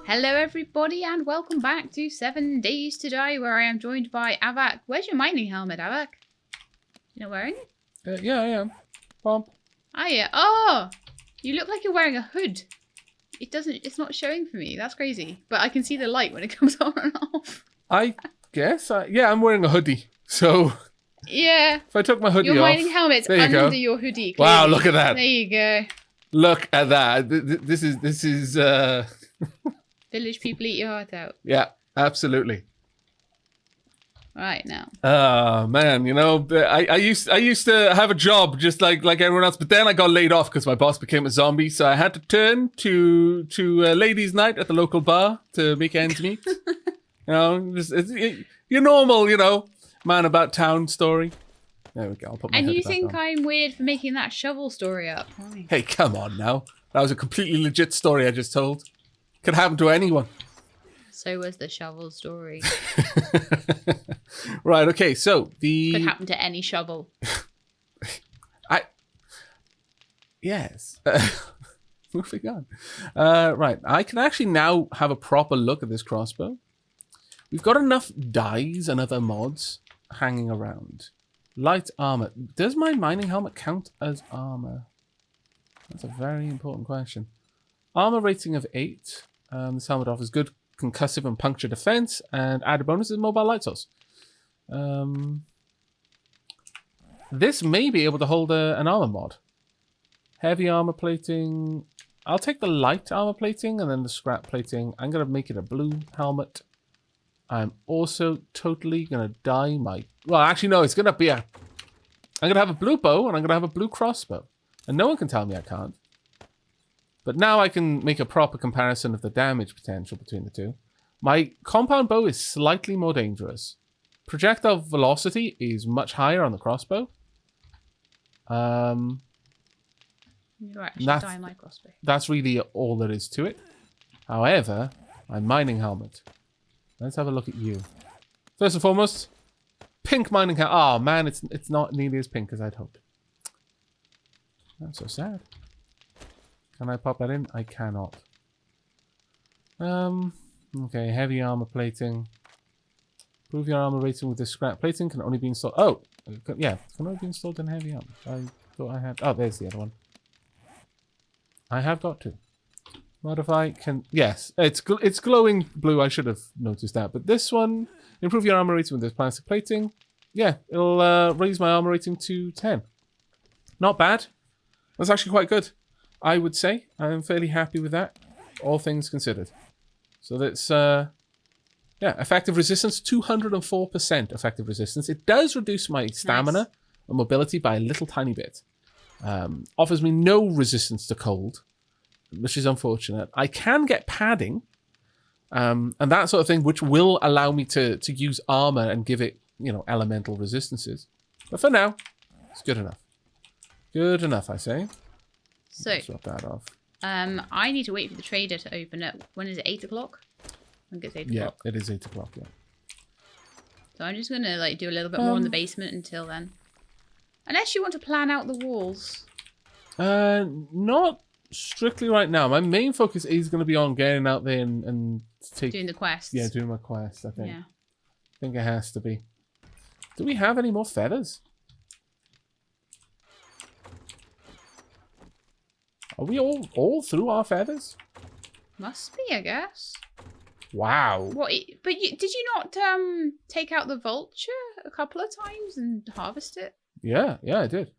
Hello everybody and welcome back to 7 Days to Die, where I am joined by Aavak. Where's your mining helmet, Aavak? You're not wearing it? Yeah, I am. Bump. Oh yeah. Oh! You look like you're wearing a hood. It's not showing for me. That's crazy. But I can see the light when it comes on and off. I guess. Yeah, I'm wearing a hoodie. So Yeah. if I took my hoodie off. Your mining helmet's there you under go. your hoodie. Clearly. Wow, look at that. There you go. Look at that. This is Village people eat your heart out. yeah, absolutely. Right now. Oh man, you know, I used to have a job just like everyone else, but then I got laid off because my boss became a zombie, so I had to turn to ladies' night at the local bar to make ends meet. You know, your normal, you know, man about town story. There we go. I'll put my and hoodie you back think on. I'm weird for making that shovel story up? Why? Hey, come on now. That was a completely legit story I just told. Could happen to anyone. So was the shovel story. Right, okay, so Could happen to any shovel. Yes. Moving on. Right, I can actually now have a proper look at this crossbow. We've got enough dyes and other mods hanging around. Light armor. Does my mining helmet count as armor? That's a very important question. Armor rating of 8. This helmet offers good concussive and puncture defense, and added bonus is mobile light source. This may be able to hold an armor mod. Heavy armor plating. I'll take the light armor plating and then the scrap plating. I'm going to make it a blue helmet. I'm also totally going to dye my... Well, actually, no, it's going to be a... I'm going to have a blue bow and I'm going to have a blue crossbow. And no one can tell me I can't. But now I can make a proper comparison of the damage potential between the two. My compound bow is slightly more dangerous. Projectile velocity is much higher on the crossbow. You're actually dying my crossbow. That's really all there is to it. However, my mining helmet. Let's have a look at you. First and foremost, pink mining helmet. Oh man, it's not nearly as pink as I'd hoped. That's so sad. Can I pop that in? I cannot. Okay, heavy armor plating. Improve your armor rating with this scrap plating. Can only be installed. Oh, yeah, can only be installed in heavy armor. I thought I had. Oh, there's the other one. I have got to. Modify can. Yes, it's glowing blue. I should have noticed that. But this one, improve your armor rating with this plastic plating. Yeah, it'll raise my armor rating to 10. Not bad. That's actually quite good, I would say. I'm fairly happy with that, all things considered. So that's, yeah, effective resistance, 204% effective resistance. It does reduce my stamina and mobility by a little tiny bit. Offers me no resistance to cold, which is unfortunate. I can get padding, and that sort of thing, which will allow me to use armor and give it, you know, elemental resistances. But for now, it's good enough. Good enough, I say. So, swap that off. I need to wait for the trader to open it. When is it? 8 o'clock? I think it's 8 o'clock. Yeah, it is 8 o'clock, yeah. So I'm just going to like do a little bit more in the basement until then. Unless you want to plan out the walls. Not strictly right now. My main focus is going to be on getting out there and doing the quests. Yeah, doing my quest, I think. Yeah. I think it has to be. Do we have any more feathers? Are we all through our feathers? Must be, I guess. Wow. What? But did you not take out the vulture a couple of times and harvest it? Yeah, I did.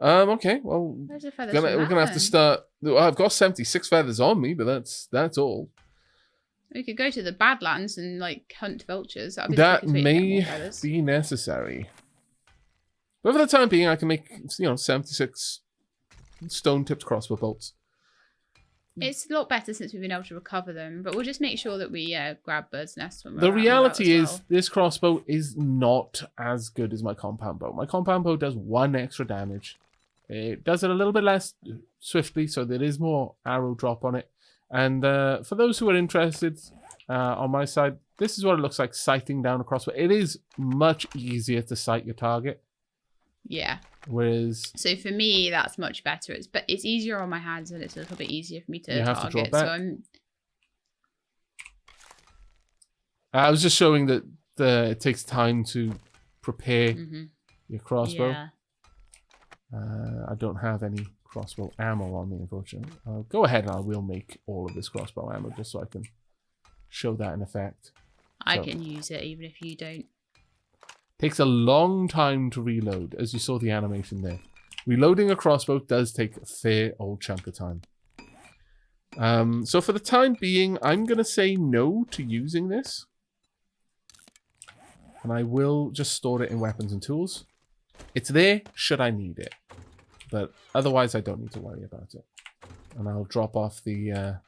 Okay, well, where's the feathers we're gonna have to start. Well, I've got 76 feathers on me, but that's all. We could go to the Badlands and like hunt vultures. That may be necessary. But for the time being, I can make 76 stone-tipped crossbow bolts. It's a lot better since we've been able to recover them, but we'll just make sure that we grab birds' nests when we're The reality is, this crossbow is not as good as my compound bow. My compound bow does 1 extra damage. It does it a little bit less swiftly, so there is more arrow drop on it. And for those who are interested, on my side, this is what it looks like sighting down a crossbow. It is much easier to sight your target. Yeah. Whereas, so for me, that's much better. It's easier on my hands, and it's a little bit easier for me to you have target. to draw back. So I was just showing that it takes time to prepare your crossbow. Yeah. I don't have any crossbow ammo on me, unfortunately. I'll go ahead and I will make all of this crossbow ammo just so I can show that in effect. I can use it even if you don't. Takes a long time to reload, as you saw the animation there. Reloading a crossbow does take a fair old chunk of time. So for the time being, I'm going to say no to using this. And I will just store it in weapons and tools. It's there should I need it. But otherwise, I don't need to worry about it. And I'll drop off the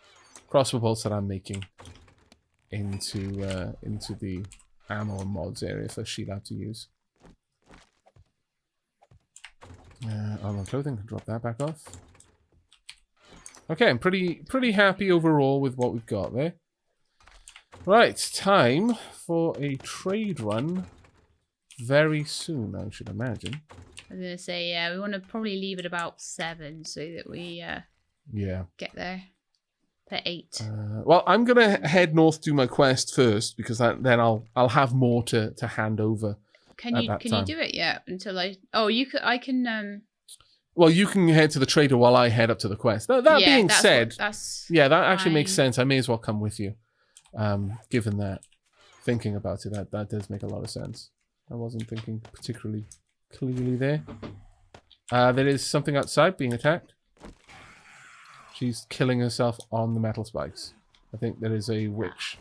crossbow bolts that I'm making into the ammo and mods area for Shelab to use. Armor and clothing, can drop that back off. Okay, I'm pretty happy overall with what we've got there. Right, time for a trade run very soon, I should imagine. I was going to say, yeah, we want to probably leave it about 7 so that we get there for 8. Well, I'm going to head north to my quest first because then I'll have more to hand over. Can you do it yet until I? Oh, I can. Well, you can head to the trader while I head up to the quest. That being said, yeah, that actually makes sense. I may as well come with you, given that. Thinking about it, that does make a lot of sense. I wasn't thinking particularly clearly there. There is something outside being attacked. She's killing herself on the metal spikes. I think there is a witch.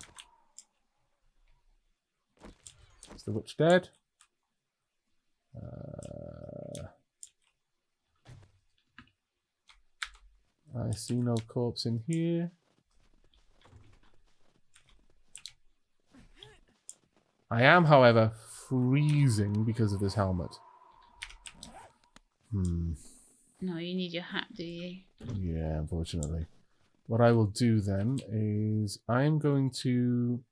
Is the witch dead? I see no corpse in here. I am, however, freezing because of this helmet. No, you need your hat, do you? Yeah, unfortunately. What I will do then is I'm going to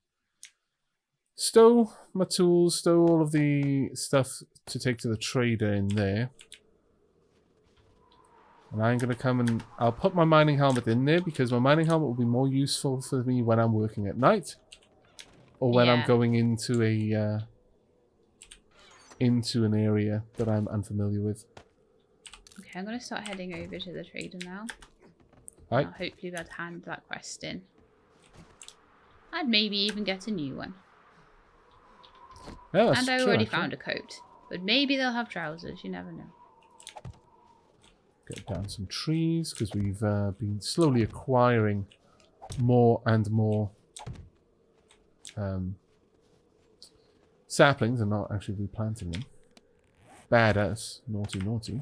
stow my tools, stow all of the stuff to take to the trader in there. And I'm going to come and I'll put my mining helmet in there because my mining helmet will be more useful for me when I'm working at night. Or when I'm going into an area that I'm unfamiliar with. Okay, I'm going to start heading over to the trader now. Right. I'll hopefully be able to hand that quest in. I'd maybe even get a new one. Yeah, and I already found a coat. But maybe they'll have trousers, you never know. Get down some trees, because we've been slowly acquiring more and more saplings and not actually replanting them. Bad us. Naughty, naughty.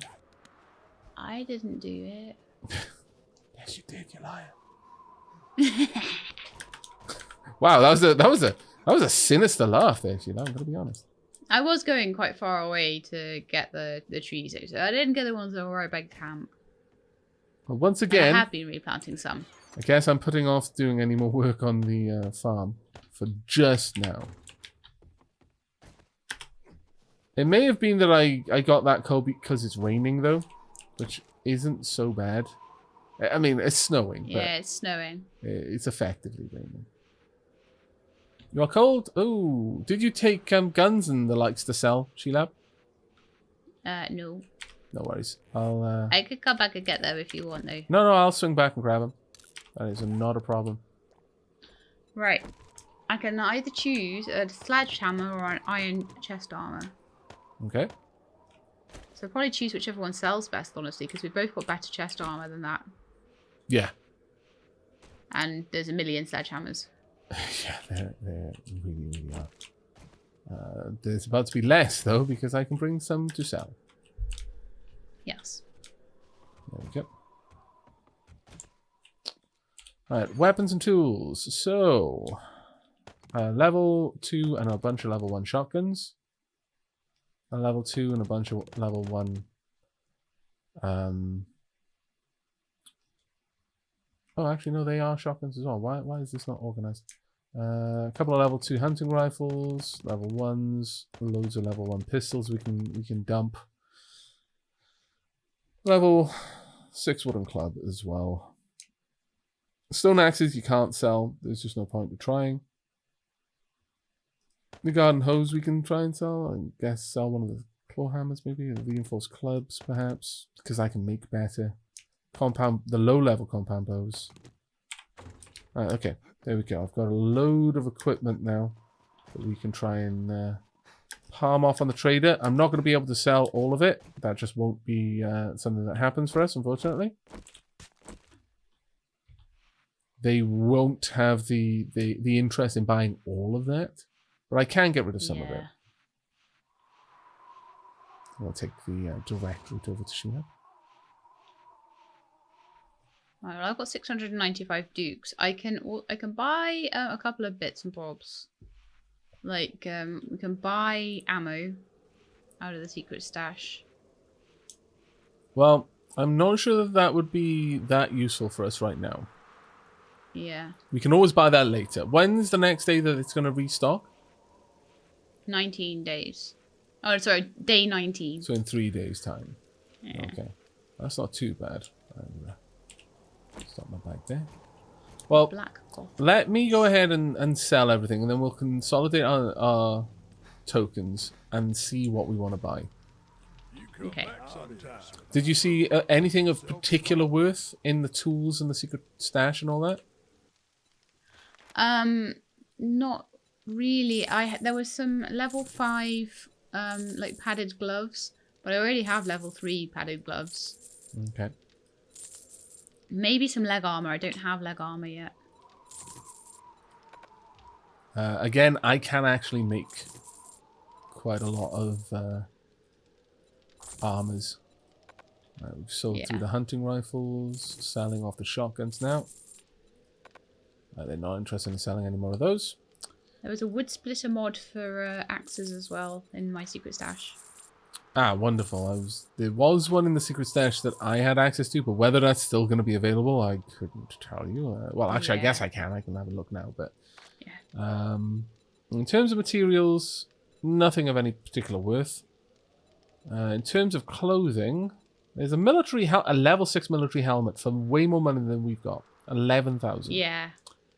I didn't do it. Yes, you did, you liar. Wow, that was a sinister laugh there, Sheila. I'm gonna be honest. I was going quite far away to get the trees out, so I didn't get the ones that were right by camp. Well, once again, I have been replanting some. I guess I'm putting off doing any more work on the farm for just now. It may have been that I got that cold because it's raining, though, which isn't so bad. I mean, it's snowing. Yeah, it's snowing. It's effectively raining. You are cold? Oh, did you take guns and the likes to sell, Shelab? No. No worries. I'll. I could come back and get them if you want, though. No, I'll swing back and grab them. That is not a problem. Right. I can either choose a sledgehammer or an iron chest armor. Okay. So I'll probably choose whichever one sells best, honestly, because we've both got better chest armor than that. Yeah. And there's a million sledgehammers. Yeah, there really are. There's about to be less, though, because I can bring some to sell. Yes. There we go. Alright, weapons and tools. So, level 2 and a bunch of level 1 shotguns. A level 2 and a bunch of level 1... Oh, actually, no, they are shotguns as well. Why is this not organized? A couple of level 2 hunting rifles, level 1s, loads of level 1 pistols we can dump. Level 6 wooden club as well. Stone axes you can't sell. There's just no point in trying. The garden hose we can try and sell. I guess sell one of the claw hammers maybe, or the reinforced clubs perhaps, because I can make better the low-level compound bows. Right, okay, there we go. I've got a load of equipment now that we can try and palm off on the trader. I'm not going to be able to sell all of it. That just won't be something that happens for us, unfortunately. They won't have the interest in buying all of that, but I can get rid of some of it. I'll take the direct route over to Shelab. Right, well, I've got 695 dukes. I can buy a couple of bits and bobs. Like we can buy ammo out of the secret stash. Well, I'm not sure that would be that useful for us right now. Yeah. We can always buy that later. When's the next day that it's going to restock? 19 days. Oh, sorry, day 19. So in 3 days' time. Yeah. Okay. That's not too bad. Stop my bag there. Well, Black gold. let me go ahead and sell everything, and then we'll consolidate our tokens and see what we want to buy. Okay. Did you see anything of particular worth in the tools and the secret stash and all that? Not really. There was some level 5 like padded gloves, but I already have level 3 padded gloves. Okay. Maybe some leg armor. I don't have leg armor yet. Again, I can actually make quite a lot of armors. We've sold through the hunting rifles, selling off the shotguns now. They're not interested in selling any more of those. There was a wood splitter mod for axes as well in my secret stash. Ah, wonderful. There was one in the secret stash that I had access to, but whether that's still going to be available, I couldn't tell you. Well, actually, I guess I can. I can have a look now. But in terms of materials, nothing of any particular worth. In terms of clothing, there's a level 6 military helmet for way more money than we've got. 11,000. Yeah.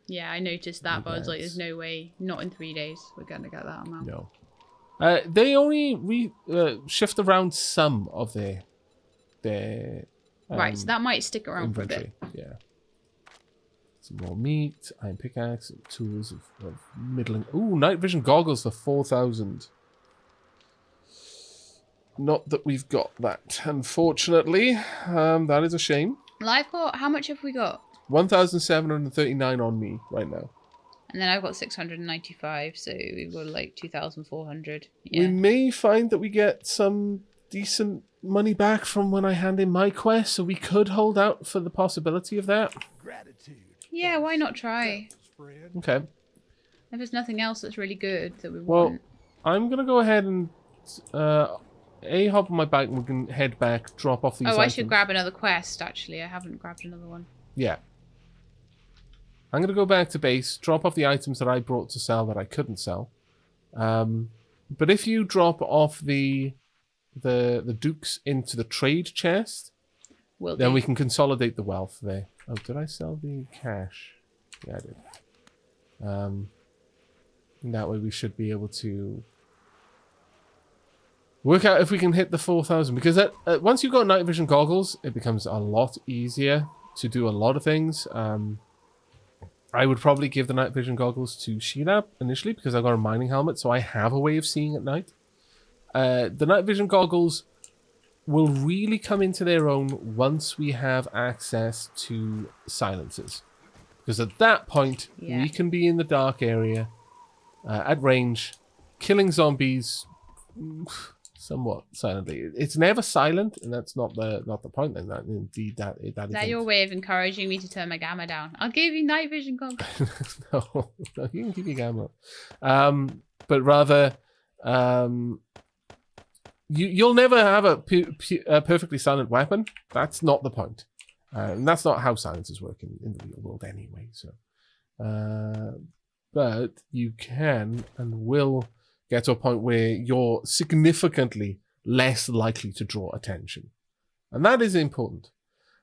Yeah, I noticed that, but I was like, there's no way, not in 3 days, we're going to get that amount. No. They only shift around some of their right, so that might stick around inventory. For a bit. Yeah. Some more meat, iron pickaxe, tools of middling. Ooh, night vision goggles for 4,000. Not that we've got that, unfortunately. That is a shame. Well, I've got, how much have we got? 1,739 on me right now. And then I've got 695, so we've got like 2,400. Yeah. We may find that we get some decent money back from when I hand in my quest, so we could hold out for the possibility of that. Yeah, why not try? Okay. If there's nothing else that's really good that we Well, want. I'm going to go ahead and hop on my bike and we can head back, drop off these items. I should grab another quest, actually. I haven't grabbed another one. Yeah. I'm going to go back to base, drop off the items that I brought to sell that I couldn't sell. But if you drop off the dukes into the trade chest, then we can consolidate the wealth there. Oh, did I sell the cash? Yeah, I did. That way we should be able to work out if we can hit the 4,000. Because once you've got night vision goggles, it becomes a lot easier to do a lot of things. I would probably give the night vision goggles to Shelab initially because I've got a mining helmet, so I have a way of seeing at night. The night vision goggles will really come into their own once we have access to silencers. Because at that point, we can be in the dark area, at range, killing zombies somewhat silently. It's never silent, and that's not the point. Then that indeed that is that your way of encouraging me to turn my gamma down? I'll give you night vision goggles. No, you can keep your gamma up. But rather, you'll never have a perfectly silent weapon. That's not the point, and that's not how silencers work in the real world anyway. So, but you can and will get to a point where you're significantly less likely to draw attention. And that is important.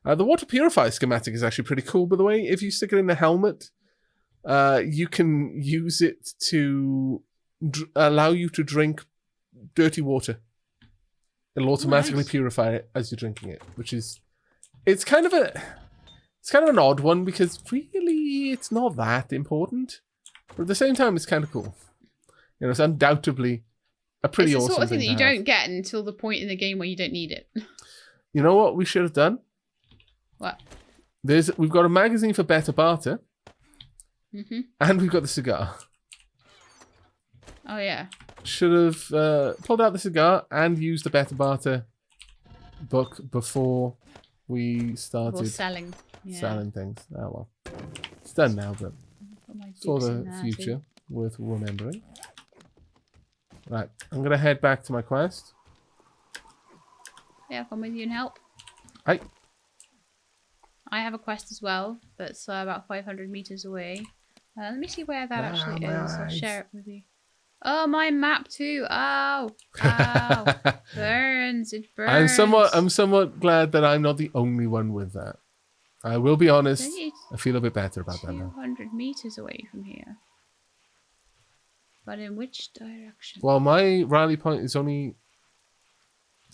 The water purifier schematic is actually pretty cool, by the way. If you stick it in the helmet, you can use it to allow you to drink dirty water. It'll automatically Nice. purify it as you're drinking it, which is it's kind of an odd one because really it's not that important, but at the same time it's kind of cool. You know, it's undoubtedly a pretty It's the awesome sort of thing thing that you to have. don't get until the point in the game where you don't need it. You know what we should have done? What? We've got a magazine for better barter, and we've got the cigar. Oh yeah. Should have pulled out the cigar and used the better barter book before we started Or selling. Yeah. selling things. Oh well, it's done now, but Put my for dukes in the there, future, too. worth remembering. Right, I'm gonna head back to my quest. Yeah, come with you and help. Hi. I have a quest as well that's about 500 meters away. Let me see where that actually my is. I'll eyes. share it with you. Oh, my map too. Ow. Ow. Burns. It burns. I'm somewhat glad that I'm not the only one with that. I will be honest. Then you- I feel a bit better about that now. 200 meters away from here. But in which direction? Well, my rally point is only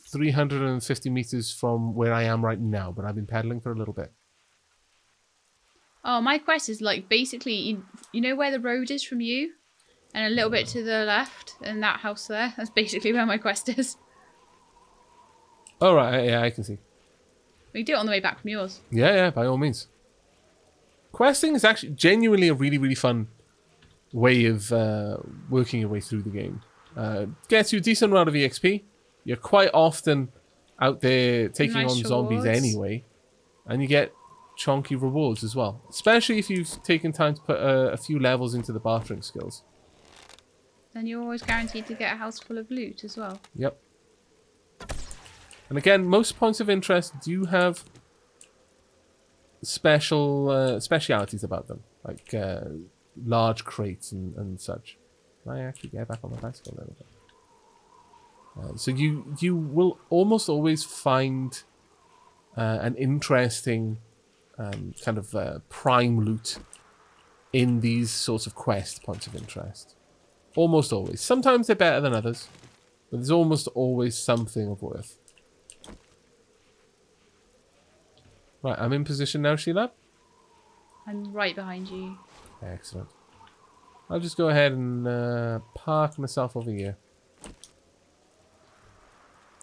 350 meters from where I am right now, but I've been pedaling for a little bit. Oh, my quest is like basically, you know where the road is from you? And a little bit to the left, and that house there. That's basically where my quest is. Oh, right, yeah, I can see. We can do it on the way back from yours. Yeah, by all means. Questing is actually genuinely a really, really fun way of working your way through the game. Gets you a decent amount of EXP. You're quite often out there taking Nice on zombies rewards. anyway. And you get chunky rewards as well. Especially if you've taken time to put a few levels into the bartering skills. Then you're always guaranteed to get a house full of loot as well. Yep. And again, most points of interest do have specialities about them. Like large crates and such. Can I actually get back on my bicycle a little bit? So you will almost always find an interesting kind of prime loot in these sorts of quest points of interest. Almost always. Sometimes they're better than others, but there's almost always something of worth. Right, I'm in position now, Shelab. I'm right behind you. Excellent. I'll just go ahead and park myself over here.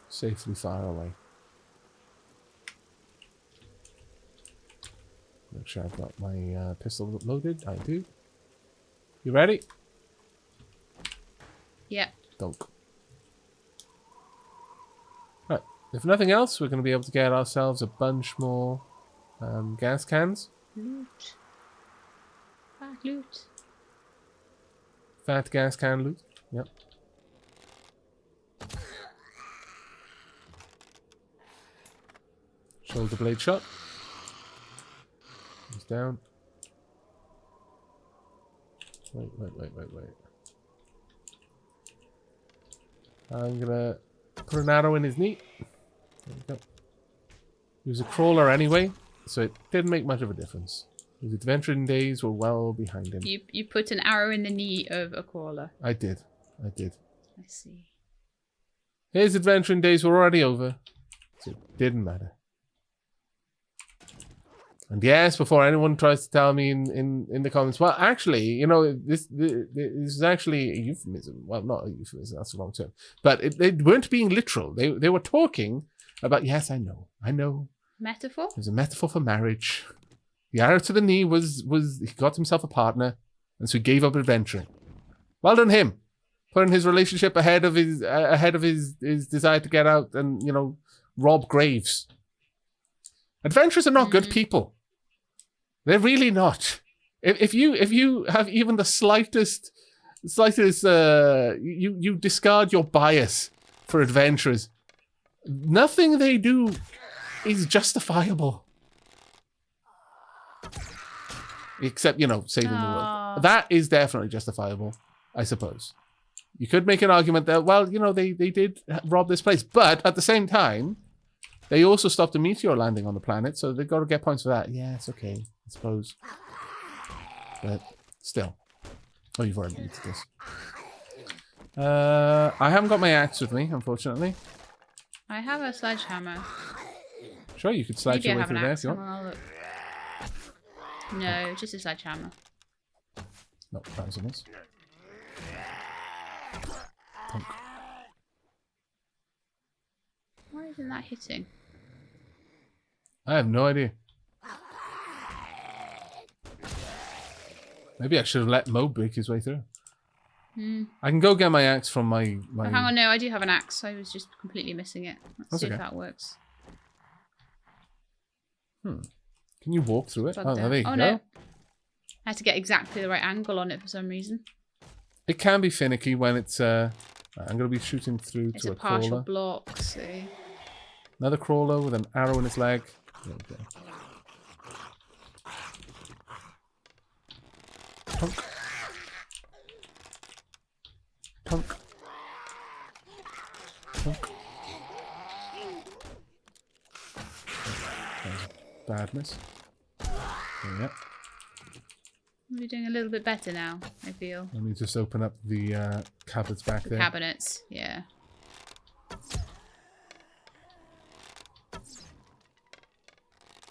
Safely far away. Make sure I've got my pistol loaded. I do. You ready? Yeah. Donk. Right. If nothing else, we're going to be able to get ourselves a bunch more gas cans. Loot. Fat loot. Fat gas can loot. Yep. Shoulder blade shot. He's down. Wait. I'm gonna put an arrow in his knee. There we go. He was a crawler anyway, so it didn't make much of a difference. His adventuring days were well behind him. You put an arrow in the knee of a crawler. I did. I see. His adventuring days were already over, so it didn't matter. And yes, before anyone tries to tell me in the comments, well, actually, you know, this is actually a euphemism. Well, not a euphemism, that's the wrong term. But they weren't being literal. They were talking about, yes, I know. Metaphor? It was a metaphor for marriage. The arrow to the knee was he got himself a partner, and so he gave up adventuring. Well done him. Putting his relationship ahead of his desire to get out and, you know, rob graves. Adventurers are not good people. They're really not. If you have even the slightest you discard your bias for adventurers, nothing they do is justifiable. Except, you know, saving the world. That is definitely justifiable, I suppose. You could make an argument that, well, you know, they did rob this place, but at the same time, they also stopped a meteor landing on the planet, so they've got to get points for that. Yeah, it's okay, I suppose. But still. Oh, you've already used this. I haven't got my axe with me, unfortunately. I have a sledgehammer. Sure, you could slide Maybe your I way have an through there axe. if you want. I'll look. No, just a sledgehammer. No, that was a miss. Punk. Why isn't that hitting? I have no idea. Maybe I should have let Mo break his way through. I can go get my axe from my... Oh, hang on, no, I do have an axe. I was just completely missing it. Let's That's see okay. if that works. Can you walk through it? Plugged Oh, in. there you go. No. I had to get exactly the right angle on it for some reason. It can be finicky when it's... I'm going to be shooting through It's to a a partial crawler. block, so... Another crawler with an arrow in its leg. There we go. Punk. Punk. Punk. That was a bad miss. There we go. We're doing a little bit better now, I feel. Let me just open up the cupboards back The there. cabinets, yeah.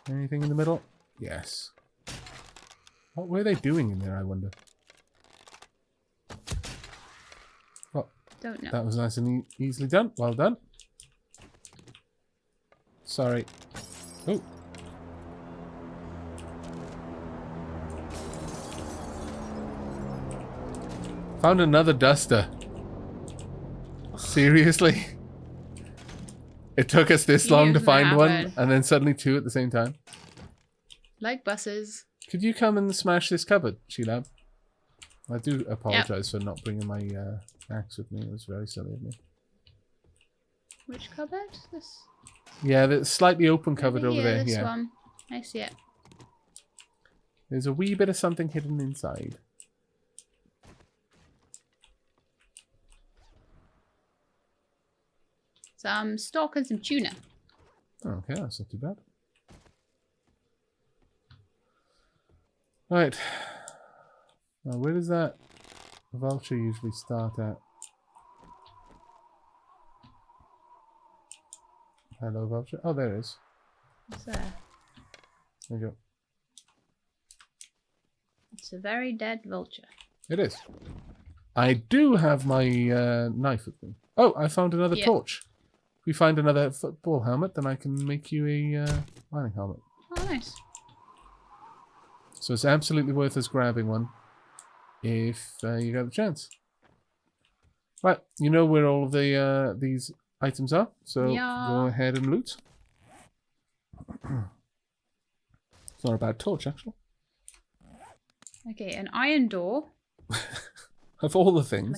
Anything in the middle? Yes. What were they doing in there, I wonder? Oh, Don't know. that was nice and easily done. Well done. Sorry. Oh. Found another duster. Seriously? It took us this long to You've find one, never- and then suddenly two at the same time. Like buses. Could you come and smash this cupboard, Shelab? I do apologise for not bringing my axe with me. It was very silly of me. Which cupboard? This? Yeah, the slightly open cupboard over there. This Yeah. one. I see it. There's a wee bit of something hidden inside. Some stock and some tuna. Okay, that's not too bad. Right. Now, where does that vulture usually start at? Hello, vulture. Oh, there it is. What's there? There you go. It's a very dead vulture. It is. I do have my knife with me. Oh, I found another Yeah. torch. If we find another football helmet, then I can make you a mining helmet. Oh, nice. So it's absolutely worth us grabbing one if you get the chance. Right, you know where all of the these items are, so Yeah. go ahead and loot. It's not a bad torch, actually. Okay, an iron door. Of all the things.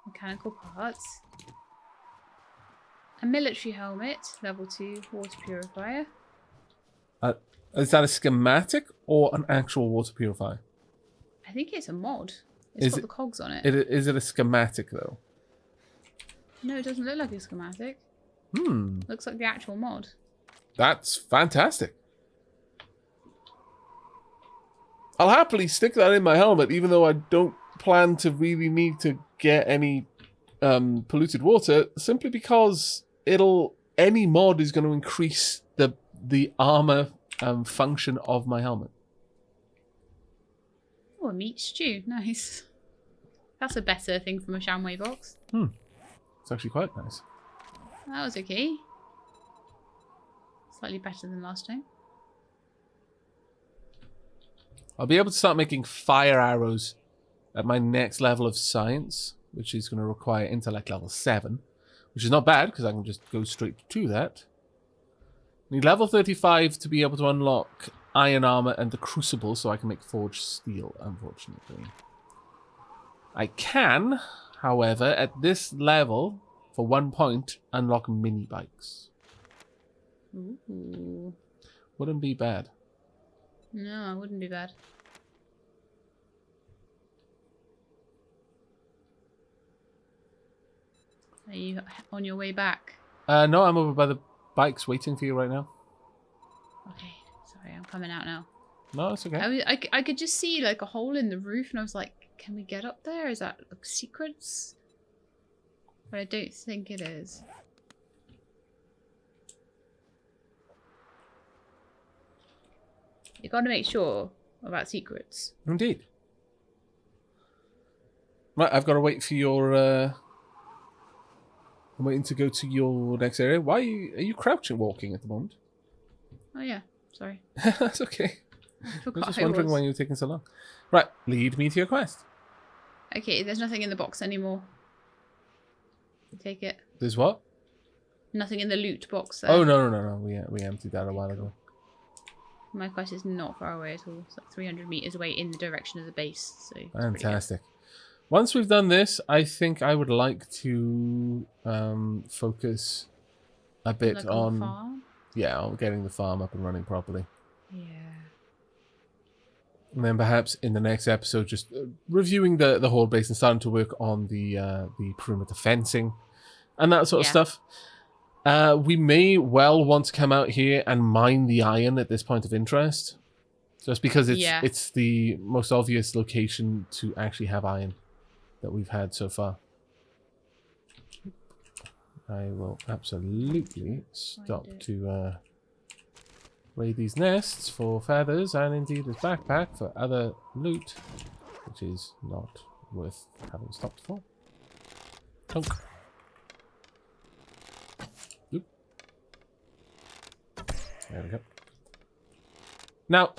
Mechanical parts. A military helmet, level 2 water purifier. Is that a schematic or an actual water purifier? I think it's a mod. It's Is got it- the cogs on it. Is it a schematic, though? No, it doesn't look like a schematic. Hmm, Looks like the actual mod. that's fantastic. I'll happily stick that in my helmet, even though I don't plan to really need to get any polluted water, simply because any mod is going to increase the armor function of my helmet. Oh, a meat stew. Nice. That's a better thing from a Shamway box. It's actually quite nice. That was okay. Slightly better than last time. I'll be able to start making fire arrows at my next level of science, which is going to require intellect level 7, which is not bad because I can just go straight to that. Need level 35 to be able to unlock iron armor and the crucible so I can make forged steel, unfortunately. I can, however, at this level, for 1 point, unlock mini bikes. Ooh. Wouldn't be bad. No, it wouldn't be bad. Are you on your way back? No, I'm over by the bikes waiting for you right now. Okay, sorry, I'm coming out now. No, it's okay. I could just see like a hole in the roof, and I was like, "Can we get up there? Is that like secrets?" But I don't think it is. You got to make sure about secrets. Indeed. Right, I've got to wait for your... I'm waiting to go to your next area. Why are you crouching walking at the moment? Oh yeah, sorry. That's okay. I I was forgot just I wondering was. why you were taking so long. Right, lead me to your quest. Okay, there's nothing in the box anymore. Take it. There's what? Nothing in the loot box there. Oh, no. We emptied that a while ago. My quest is not far away at all. It's like 300 meters away in the direction of the base. So it's pretty good. Fantastic. Once we've done this, I think I would like to focus a bit Like on the farm? yeah, on getting the farm up and running properly. Yeah. And then perhaps in the next episode, just reviewing the whole base and starting to work on the perimeter fencing and that sort of stuff. We may well want to come out here and mine the iron at this point of interest, just because it's the most obvious location to actually have iron that we've had so far. I will absolutely stop to raid these nests for feathers and indeed this backpack for other loot, which is not worth having stopped for. Tunk. Oop. There we go. Now,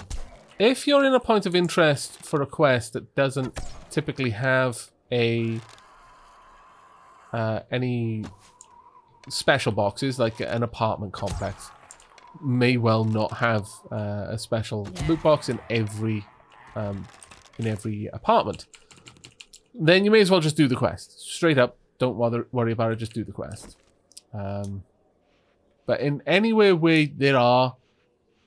if you're in a point of interest for a quest that doesn't typically have a any special boxes, like an apartment complex may well not have a special loot box in every apartment, then you may as well just do the quest straight up. Don't worry about it, just do the quest. But in anywhere where there are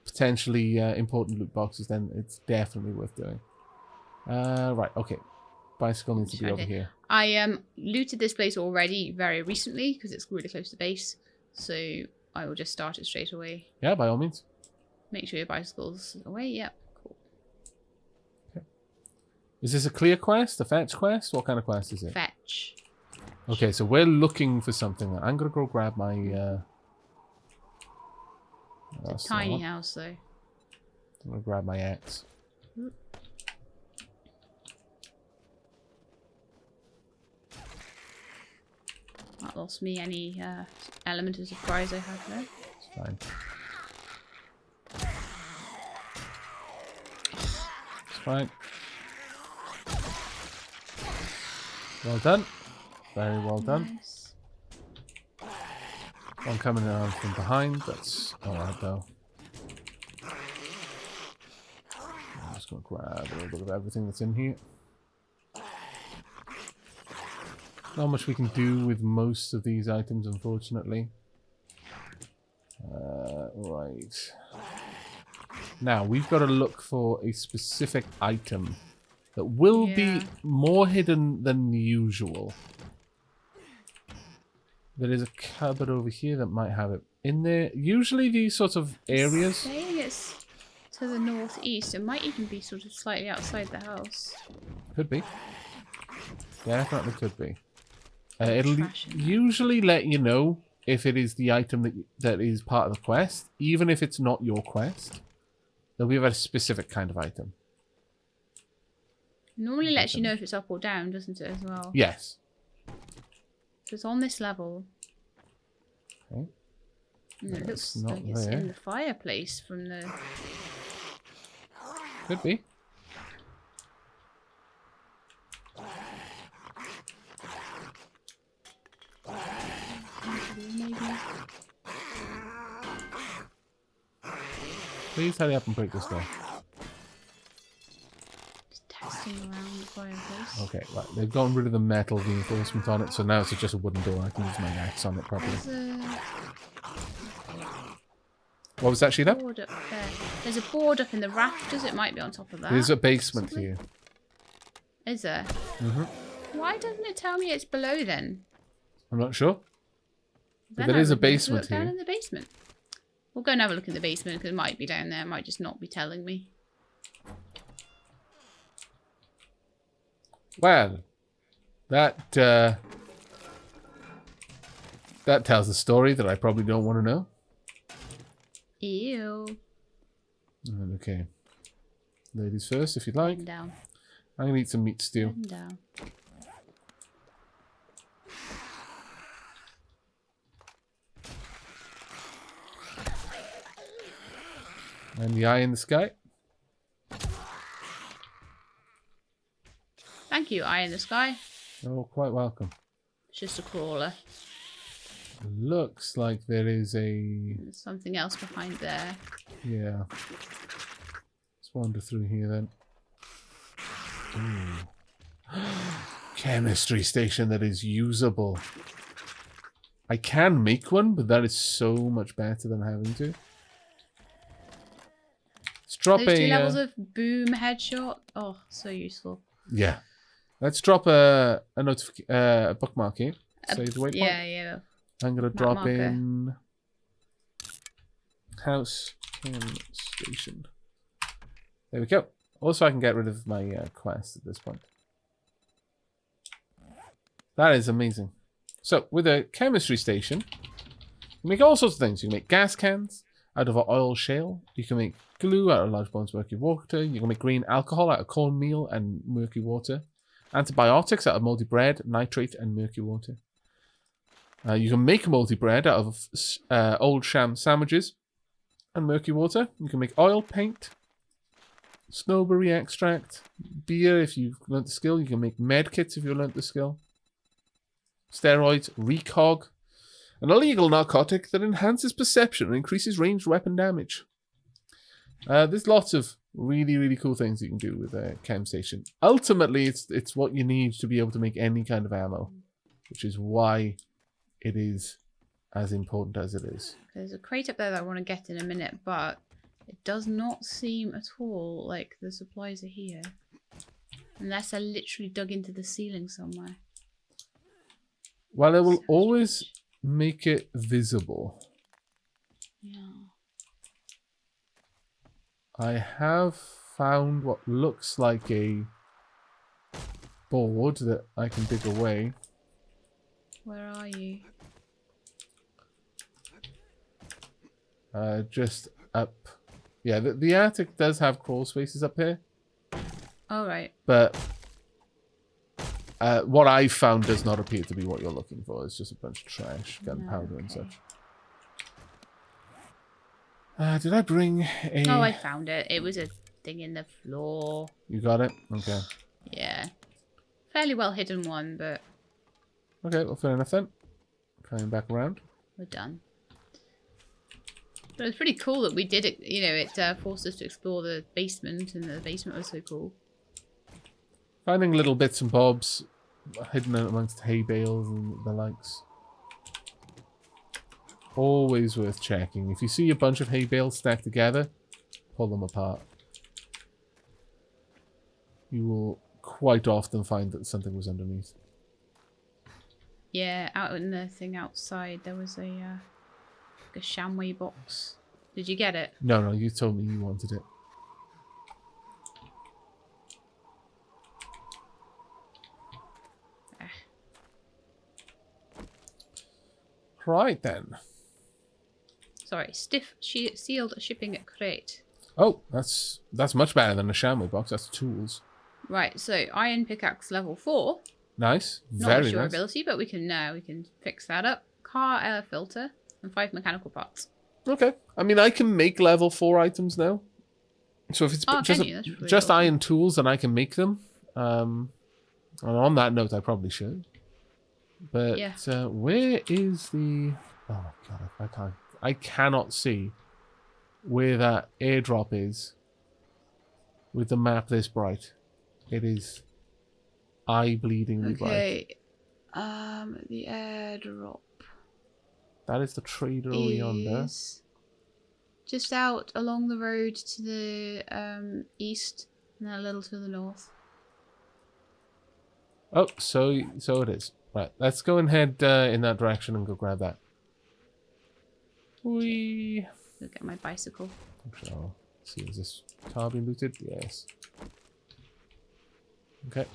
potentially important loot boxes, then it's definitely worth doing. Right, okay. Bicycle needs to be over here. I looted this place already very recently because it's really close to base, so I will just start it straight away. Yeah, by all means. Make sure your bicycle's away. Yep, cool. Okay. Is this a clear quest? A fetch quest? What kind of quest is it? Fetch. Okay, so we're looking for something. I'm gonna go grab my. It's a tiny house, though. I'm gonna grab my axe. That lost me any element of surprise I had there. It's fine. It's fine. Well done. Very well done. Nice. One coming around from behind. That's alright though. I'm just gonna grab a little bit of everything that's in here. Not much we can do with most of these items, unfortunately. Right. Now, we've got to look for a specific item that will be more hidden than usual. There is a cupboard over here that might have it in there. Usually these sorts of areas... Saying it's to the northeast. It might even be sort of slightly outside the house. Could be. Definitely could be. It'll usually let you know if it is the item that is part of the quest, even if it's not your quest. There'll be a very specific kind of item. Normally lets you know if it's up or down, doesn't it, as well? Yes. So it's on this level. Okay. And it looks like it's in the fireplace from the... Could be. Maybe. Please hurry up and break this door. Just testing around the fireplace. Okay, right. They've gotten rid of the metal reinforcement on it, so now it's just a wooden door. I can use my axe on it properly. What was that, Sheila? Board up there. There's a board up in the rafters. It might be on top of that. There's a basement possibly. here. Is there? Mm-hmm. Why doesn't it tell me it's below then? I'm not sure. But Then there is a would need to basement look down here. in the basement. We'll go and have a look in the basement because it might be down there. It might just not be telling me. Well, that That tells a story that I probably don't want to know. Ew. Okay. Ladies first, if you'd like. Bend down. I'm going to eat some meat stew. Bend down. And the eye in the sky. Thank you, eye in the sky. Oh, quite welcome. It's just a crawler. Looks like there is a... There's something else behind there. Yeah. Let's wander through here then. Ooh. Chemistry station that is usable. I can make one, but that is so much better than having to. Let's drop Those 2 a... levels of boom headshot. Oh, so useful. Yeah. Let's drop a bookmark here. Save the waypoint. Yeah. I'm going to Map drop marker. in house chem station. There we go. Also, I can get rid of my quest at this point. That is amazing. So, with a chemistry station, you make all sorts of things. You can make gas cans out of an oil shale. You can make glue out of large bones murky water. You can make green alcohol out of cornmeal and murky water. Antibiotics out of moldy bread, nitrate, and murky water. You can make moldy bread out of old sham sandwiches and murky water. You can make oil, paint, snowberry extract, beer if you've learnt the skill. You can make med kits if you've learnt the skill. Steroids, recog, an illegal narcotic that enhances perception and increases ranged weapon damage. There's lots of really, really cool things you can do with a chem station. Ultimately, it's what you need to be able to make any kind of ammo, which is why it is as important as it is. There's a crate up there that I want to get in a minute, but it does not seem at all like the supplies are here. Unless I literally dug into the ceiling somewhere. Well, it will always make it visible. Yeah. I have found what looks like a board that I can dig away. Where are you? Just up. Yeah, the attic does have crawl spaces up here. Oh, right. But what I found does not appear to be what you're looking for. It's just a bunch of trash, gunpowder and such. Did I bring a... Oh, I found it. It was a thing in the floor. You got it? Okay. Yeah. Fairly well hidden one, but... Okay, well, fair enough then. Coming back around. We're done. But it was pretty cool that we did it. You know, it forced us to explore the basement, and the basement was so cool. Finding little bits and bobs hidden amongst hay bales and the likes. Always worth checking. If you see a bunch of hay bales stacked together, pull them apart. You will quite often find that something was underneath. Yeah, out in the thing outside, there was a shamway box. Did you get it? No, you told me you wanted it. Right then. Sorry, sealed shipping crate. Oh, that's much better than a shamway box. That's tools. Right, so iron pickaxe level 4. Nice. Not Very a sure nice. ability, but we can fix that up. Car air filter and 5 mechanical parts. Okay. I mean, I can make level 4 items now. So if it's just awesome. iron tools, then I can make them. And on that note, I probably should. But yeah. Where is the... Oh my god, I cannot see where that airdrop is with the map this bright. It is eye-bleedingly bright. Okay. The airdrop. That is the trader over yonder. Just out along the road to the east and then a little to the north. Oh, so it is. Right, let's go and head in that direction and go grab that. Whee! Go get my bicycle. Actually, I'll see, is this car being looted? Yes. Okay.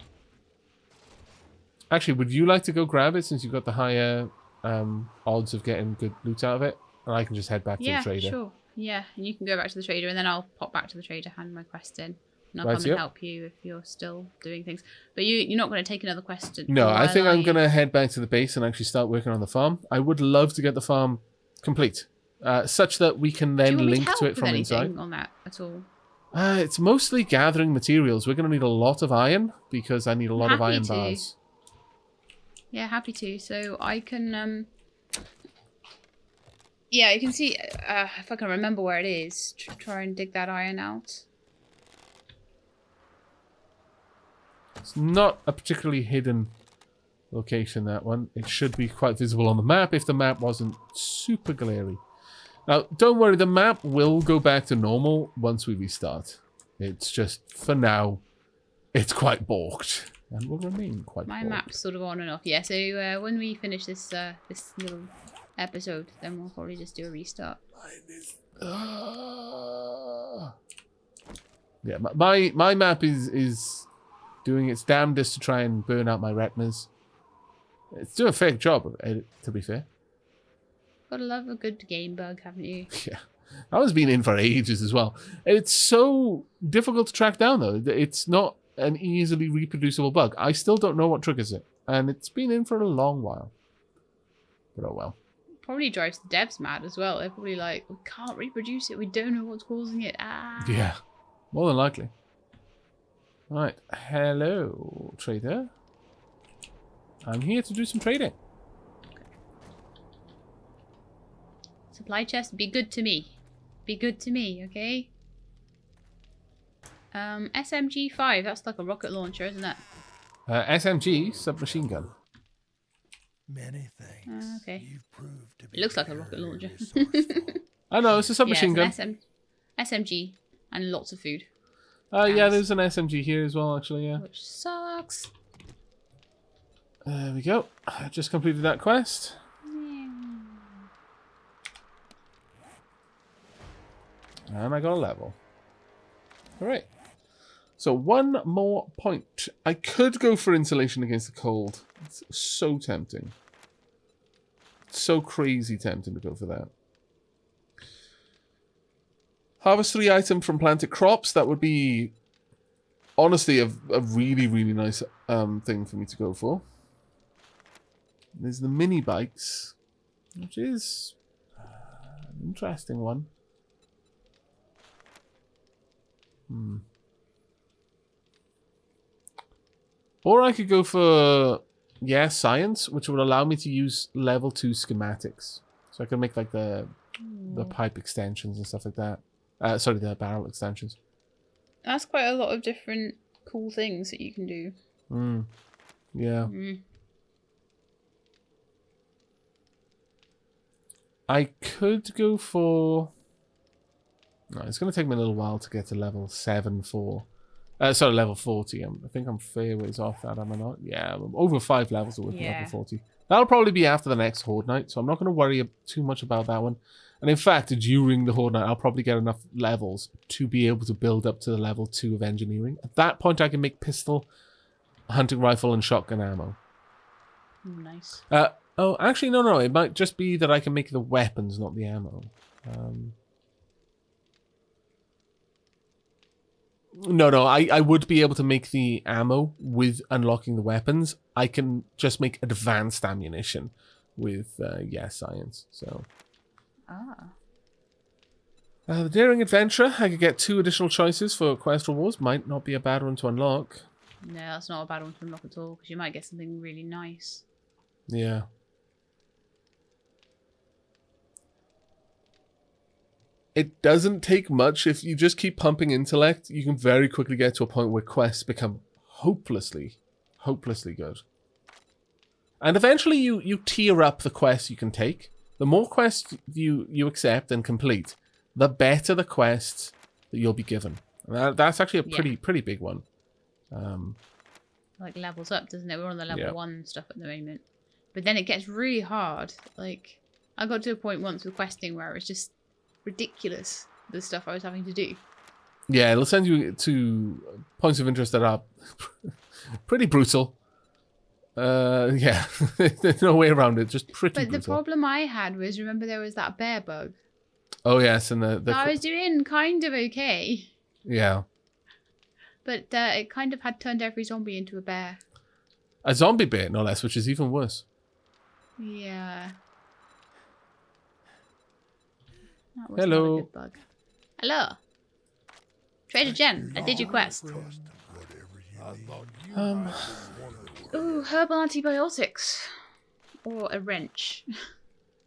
Actually, would you like to go grab it since you've got the higher odds of getting good loot out of it, and I can just head back to the Yeah, trader. sure. Yeah, and you can go back to the trader, and then I'll pop back to the trader, hand my quest in, and I'll Right, come and help you if you're still doing things. But you're not going to take another quest. No, I think I'm going to head back to the base and actually start working on the farm. I would love to get the farm complete, such that we can then link to it from inside. On that at all? It's mostly gathering materials. We're going to need a lot of iron because I need a lot of iron bars. Yeah, happy to. So I can, yeah, you can see, if I can remember where it is, try and dig that iron out. It's not a particularly hidden location, that one. It should be quite visible on the map if the map wasn't super glary. Now, don't worry, the map will go back to normal once we restart. It's just, for now, it's quite balked. And will remain quite balked. My map's sort of on and off. Yeah, so when we finish this this little episode, then we'll probably just do a restart. Yeah, my map is doing its damnedest to try and burn out my retinas. It's doing a fair job, to be fair. Gotta love a good game bug, haven't you? Yeah. That one's been in for ages as well. It's so difficult to track down, though. It's not an easily reproducible bug. I still don't know what triggers it. And it's been in for a long while. But oh well. Probably drives the devs mad as well. They're probably like, we can't reproduce it. We don't know what's causing it. Ah. Yeah. More than likely. Right. Hello, trader. I'm here to do some trading. Supply chest, be good to me. Be good to me, okay? SMG-5, that's like a rocket launcher, isn't it? SMG, submachine gun. Many things. Okay. You've proved to be It looks like a rocket launcher. I know, it's a submachine gun. SMG and lots of food. Yeah, there's an SMG here as well, actually, yeah. Which sucks. There we go. I just completed that quest. And I got a level. Alright. So one more point. I could go for insulation against the cold. It's so tempting. So crazy tempting to go for that. Harvest 3 item from planted crops. That would be honestly a really, really nice thing for me to go for. There's the mini bikes, which is an interesting one. Or I could go for, yeah, science, which would allow me to use level 2 schematics. So I can make like the pipe extensions and stuff like that. Sorry, the barrel extensions. That's quite a lot of different cool things that you can do. Yeah. I could go for... No, it's going to take me a little while to get to level 7 for... sorry, level 40. I think I'm fair ways off that, am I not? Yeah, I'm over 5 levels away from level 40. That'll probably be after the next Horde Night, so I'm not going to worry too much about that one. And in fact, during the Horde Night, I'll probably get enough levels to be able to build up to the level 2 of engineering. At that point, I can make pistol, hunting rifle, and shotgun ammo. Nice. Oh, actually, no. It might just be that I can make the weapons, not the ammo. No, I would be able to make the ammo with unlocking the weapons. I can just make advanced ammunition with, science. So. The Daring Adventurer, I could get 2 additional choices for quest rewards. Might not be a bad one to unlock. No, that's not a bad one to unlock at all, because you might get something really nice. Yeah. It doesn't take much. If you just keep pumping intellect, you can very quickly get to a point where quests become hopelessly good. And eventually you tier up the quests you can take. The more quests you accept and complete, the better the quests that you'll be given. And that's actually a pretty big one. Like levels up, doesn't it? We're on the level 1 stuff at the moment. But then it gets really hard. Like, I got to a point once with questing where it was just ridiculous, the stuff I was having to do. Yeah, it'll send you to points of interest that are pretty brutal. Yeah. There's no way around it. Just pretty But the brutal. problem I had was, remember there was that bear bug. Oh, yes. And I was doing kind of okay. yeah. But it kind of had turned every zombie into a bear. A zombie bear, no less, which is even worse. Yeah. That was Hello. not a good bug. Hello. Trader Jen, I did your quest. Ooh, herbal antibiotics. Or a wrench.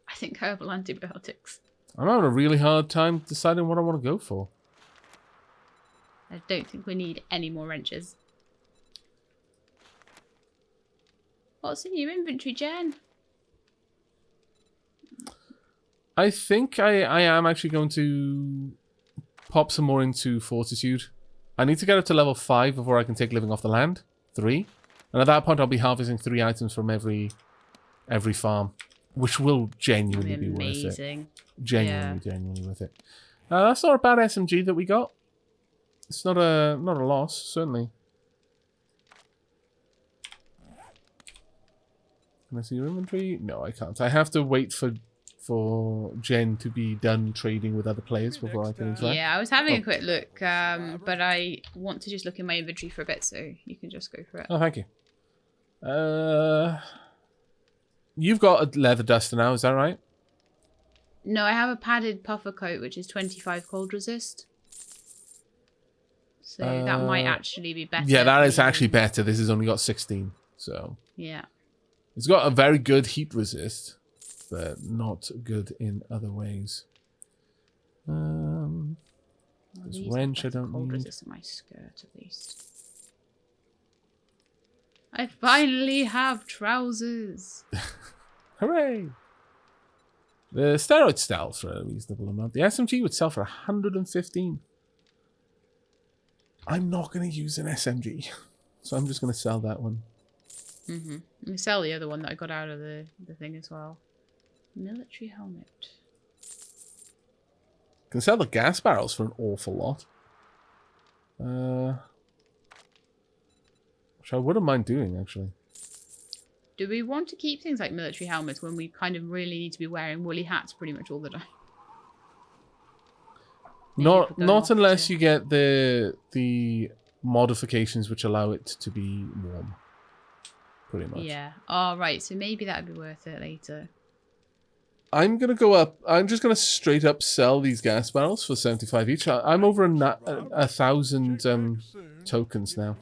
I think herbal antibiotics. I'm having a really hard time deciding what I want to go for. I don't think we need any more wrenches. What's in your inventory, Jen? I think I am actually going to pop some more into Fortitude. I need to get up to level 5 before I can take Living Off the Land. 3. And at that point, I'll be harvesting 3 items from every farm, which will genuinely be worth it. Amazing. Genuinely worth it. That's not a bad SMG that we got. It's not a loss, certainly. Can I see your inventory? No, I can't. I have to wait for Jen to be done trading with other players before I can interact. Yeah, I was having a quick look, but I want to just look in my inventory for a bit, so you can just go for it. Oh, thank you. You've got a leather duster now, is that right? No, I have a padded puffer coat, which is 25 cold resist. So that might actually be better. Yeah, that is actually better. This has only got 16, so... Yeah. It's got a very good heat resist, but not good in other ways. This wrench I don't cold need. resist in my skirt, at least. I finally have trousers. Hooray! The steroids sell for a reasonable amount. The SMG would sell for 115. I'm not going to use an SMG, so I'm just going to sell that one. Mm-hmm. We sell the other one that I got out of the thing as well. Military helmet. Can sell the gas barrels for an awful lot. Which I wouldn't mind doing, actually. Do we want to keep things like military helmets when we kind of really need to be wearing woolly hats pretty much all the time? Not unless you get the modifications which allow it to be warm. Pretty much. Yeah. Oh, right. So maybe that would be worth it later. I'm going to go up. I'm just going to straight up sell these gas barrels for 75 each. I'm over 1,000 tokens now.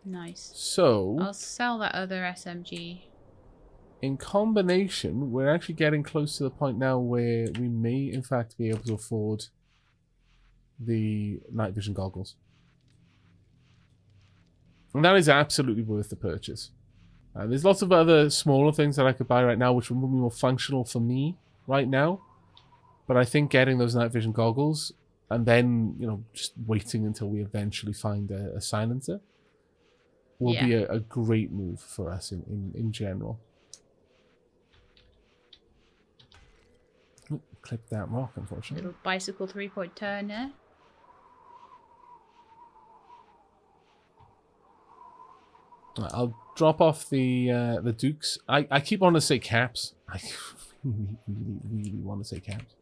Nice. So... I'll sell that other SMG. In combination, we're actually getting close to the point now where we may, in fact, be able to afford the night vision goggles. And that is absolutely worth the purchase. There's lots of other smaller things that I could buy right now, which would be more functional for me right now. But I think getting those night vision goggles and then, you know, just waiting until we eventually find a silencer will be a great move for us in general. Clip that rock, unfortunately. Little bicycle 3-point turn there. I'll drop off the dukes. I keep wanting to say caps. I really want to say caps.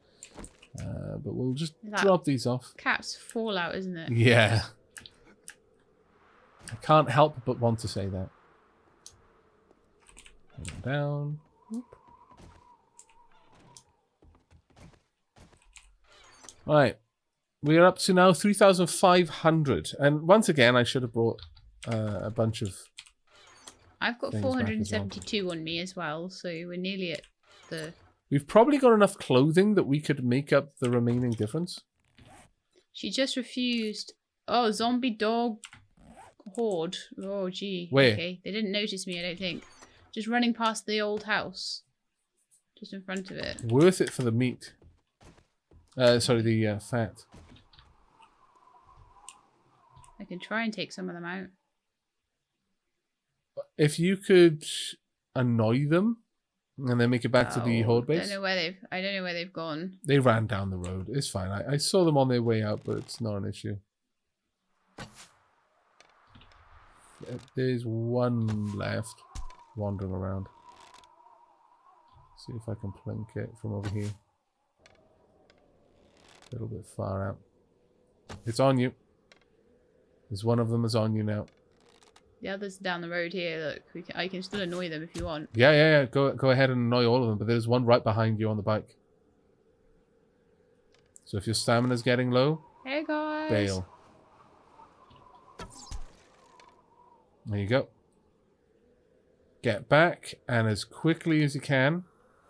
But we'll just drop these off. Caps Fallout, isn't it? Yeah. I can't help but want to say that. Down. Whoop. Right. We are up to now 3,500. And once again, I should have brought a bunch of... I've got 472 on me as well, so we're nearly at the... We've probably got enough clothing that we could make up the remaining difference. She just refused. Oh, zombie dog horde. Oh, gee. Where? Okay, they didn't notice me, I don't think. Just running past the old house. Just in front of it. Worth it for the meat. Sorry, the fat. I can try and take some of them out. If you could annoy them and then make it back to the horde base. I don't know where they've gone. They ran down the road. It's fine. I saw them on their way out, but it's not an issue. There's one left wandering around. See if I can plink it from over here. A little bit far out. It's on you. There's one of them is on you now. The others down the road here. Look, I can still annoy them if you want. Yeah. Go ahead and annoy all of them. But there's one right behind you on the bike. So if your stamina's getting low, Hey guys. bail. There you go. Get back, and as quickly as you can,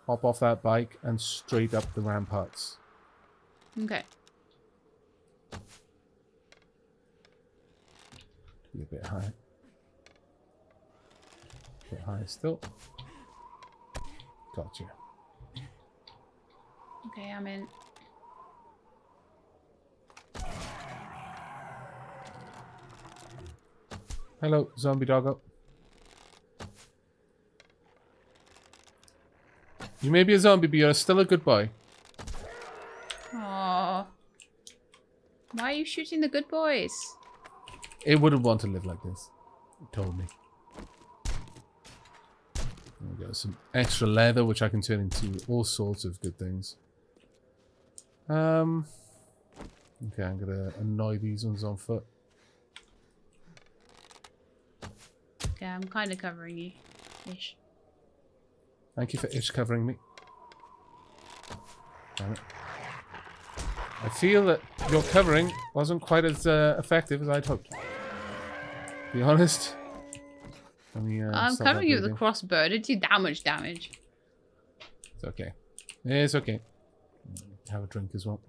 hop off that bike and straight up the ramparts. Okay. Be a bit high. A bit high still. Gotcha. Okay, I'm in. Hello, zombie doggo. You may be a zombie, but you're still a good boy. Aww. Why are you shooting the good boys? It wouldn't want to live like this. It told me. There we go. Some extra leather, which I can turn into all sorts of good things. Okay, I'm gonna annoy these ones on foot. Okay, I'm kind of covering you. Ish. Thank you for itch covering me. Damn it. I feel that your covering wasn't quite as effective as I'd hoped. To be honest. Let me, I'm stop that covering you with a bleeding. crossbow. I didn't do that much damage. It's okay. It's okay. Have a drink as well.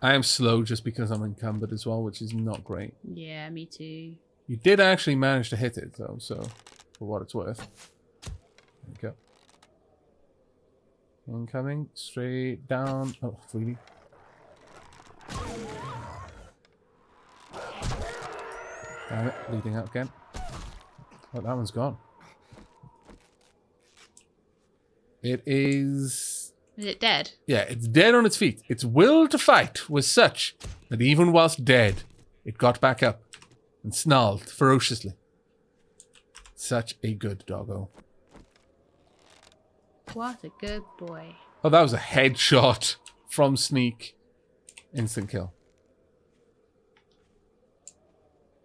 I am slow just because I'm encumbered as well, which is not great. Yeah, me too. You did actually manage to hit it, though, so for what it's worth. There you go. Incoming, straight down. Oh, really? Damn it, bleeding out again. Oh, that one's gone. It is... Is it dead? Yeah, it's dead on its feet. Its will to fight was such that even whilst dead, it got back up and snarled ferociously. Such a good doggo. What a good boy. Oh, that was a headshot from Sneak. Instant kill.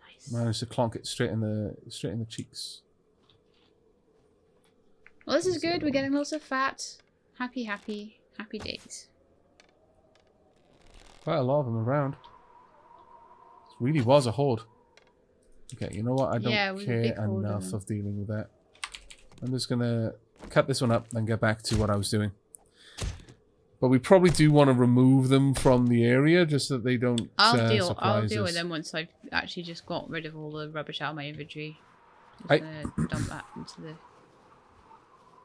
Nice. Managed to clonk it straight in the cheeks. Well, this is good. We're getting lots of fat. Happy days. Quite a lot of them around. It really was a horde. Okay, you know what? I don't Yeah, it was a care big horde enough and- of dealing with that. I'm just gonna cut this one up and get back to what I was doing. But we probably do want to remove them from the area just so that they don't I'll deal surprise with us. them once I've actually just got rid of all the rubbish out of my inventory. I'm I- just gonna dump that into the...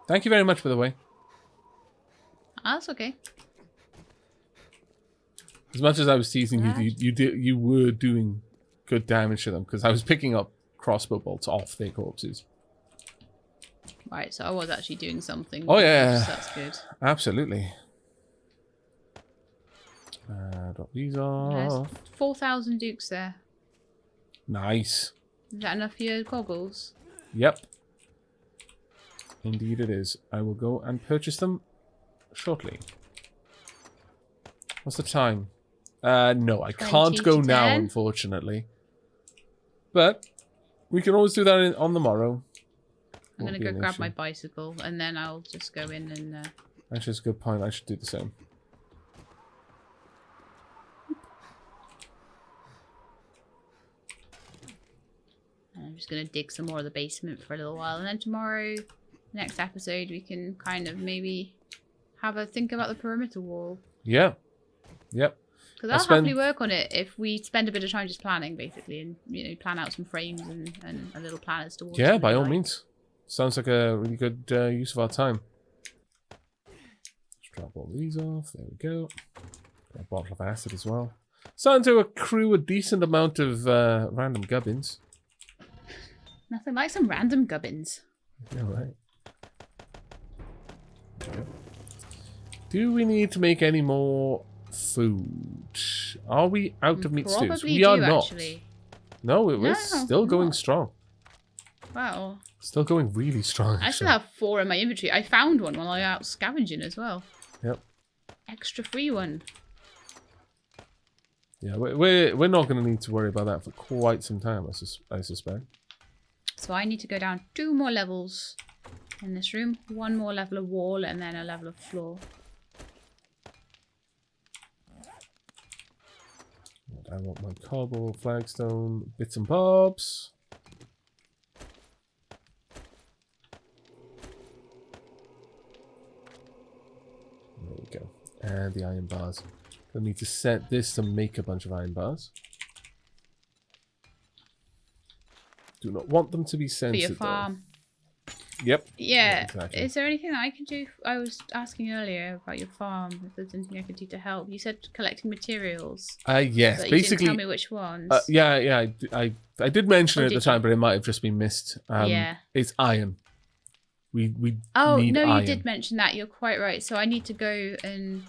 Thank you very much, by the way. Ah, that's okay. As much as I was teasing Ah. you were doing good damage to them because I was picking up crossbow bolts off their corpses. Right, so I was actually doing something. Oh, yeah. So that's good. Absolutely. Drop these There's off. 4,000 dukes there. Nice. Is that enough for your goggles? Yep. Indeed it is. I will go and purchase them shortly. What's the time? No, I 20 can't go to now, 10? unfortunately. But we can always do that on the morrow. I'm Won't gonna be go an grab issue. my bicycle and then I'll just go in and... Actually, it's a good point. I should do the same. I'm just going to dig some more of the basement for a little while. And then tomorrow, next episode, we can kind of maybe have a think about the perimeter wall. Yeah. Yep. Because I'll I'll spend- happily work on it if we spend a bit of time just planning, basically. And, you know, plan out some frames and a little plan as to what Yeah, by all means. Sounds like a really good use of our time. Let's drop all these off. There we go. Got a bottle of acid as well. Starting to accrue a decent amount of random gubbins. Nothing like some random gubbins. Yeah, right. There we go. Do we need to make any more food? Are we out of meat stews? Probably We are do, not. actually. No, No, we're still going not. strong. Wow. Still going really strong. I still have 4 in my inventory. I found one while I was out scavenging as well. Yep. Extra free one. Yeah, we're not going to need to worry about that for quite some time, I suspect. So I need to go down 2 more levels in this room. 1 more level of wall and then a level of floor. I want my cobble, flagstone, bits and bobs. There we go. And the iron bars. I need to set this to make a bunch of iron bars. Do not want them to be For censored. your farm. Yep. Yeah. Exactly. Is there anything that I can do? I was asking earlier about your farm. If there's anything I could do to help. You said collecting materials. Yes. But Basically, you didn't tell me which ones. yeah. I did mention it at the did time, you? but it might have just been missed. Yeah. It's iron. We Oh, need no, iron. you did mention that. You're quite right. So I need to go and...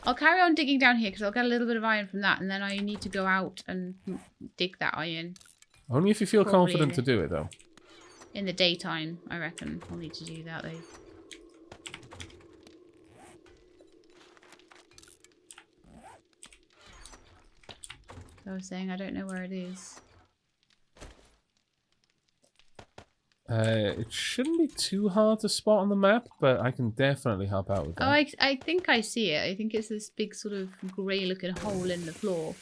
I'll carry on digging down here because I'll get a little bit of iron from that. And then I need to go out and dig that iron. Only if you feel Probably confident to do it, though. In the daytime, I reckon. I'll need to do that, though. So I was saying I don't know where it is. It shouldn't be too hard to spot on the map, but I can definitely help out with that. Oh, I think I see it. I think it's this big sort of grey-looking hole in the floor.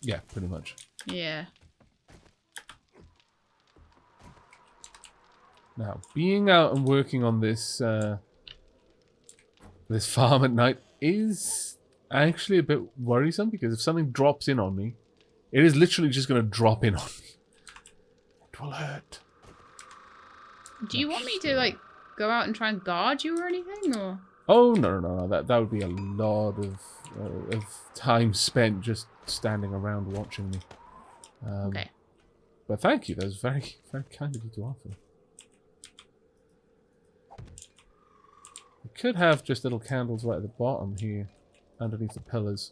Yeah, pretty much. Yeah. Now, being out and working on this this farm at night is actually a bit worrisome, because if something drops in on me, it is literally just going to drop in on me. It will hurt. Do you want me to, like, go out and try and guard you or anything, or...? Oh, no. That would be a lot of time spent just standing around watching me. Okay. But thank you. That was very, very kind of you to offer. We could have just little candles right at the bottom here, underneath the pillars.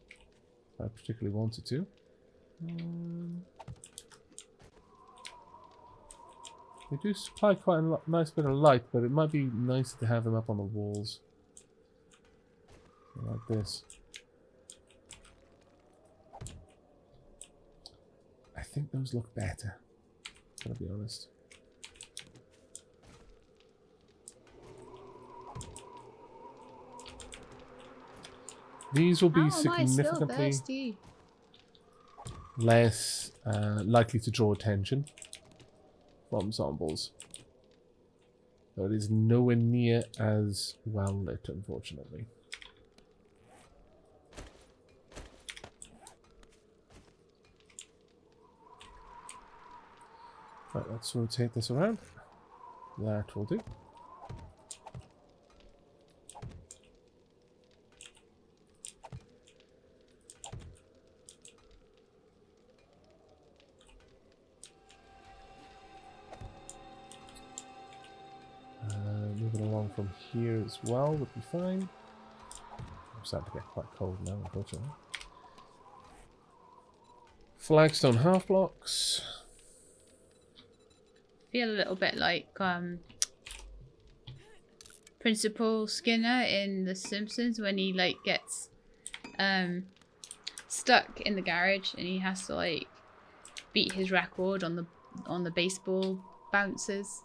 If I particularly wanted to. They do supply quite a nice bit of light, but it might be nice to have them up on the walls. Like this. I think those look better, gotta be honest. These will be significantly less likely to draw attention from zombies. But it is nowhere near as well lit, unfortunately. Right, let's rotate this around. That will do. Moving along from here as well would be fine. I'm starting to get quite cold now, unfortunately. Flagstone half blocks. Feel a little bit like Principal Skinner in The Simpsons when he like gets stuck in the garage and he has to like beat his record on the baseball bounces.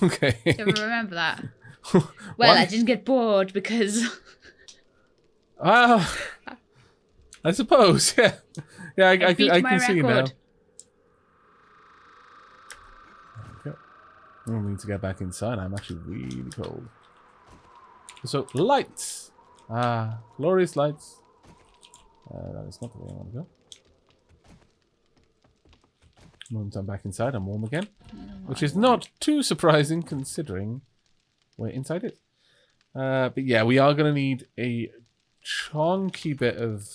Okay. Do you ever remember that? Well, I didn't get bored because... I suppose, yeah. Yeah, I can see now. Okay. I don't need to get back inside. I'm actually really cold. So, lights. Ah, glorious lights. That is not the way I want to go. The moment I'm back inside, I'm warm again. Which is not too surprising considering where inside is. But yeah, we are going to need a chunky bit of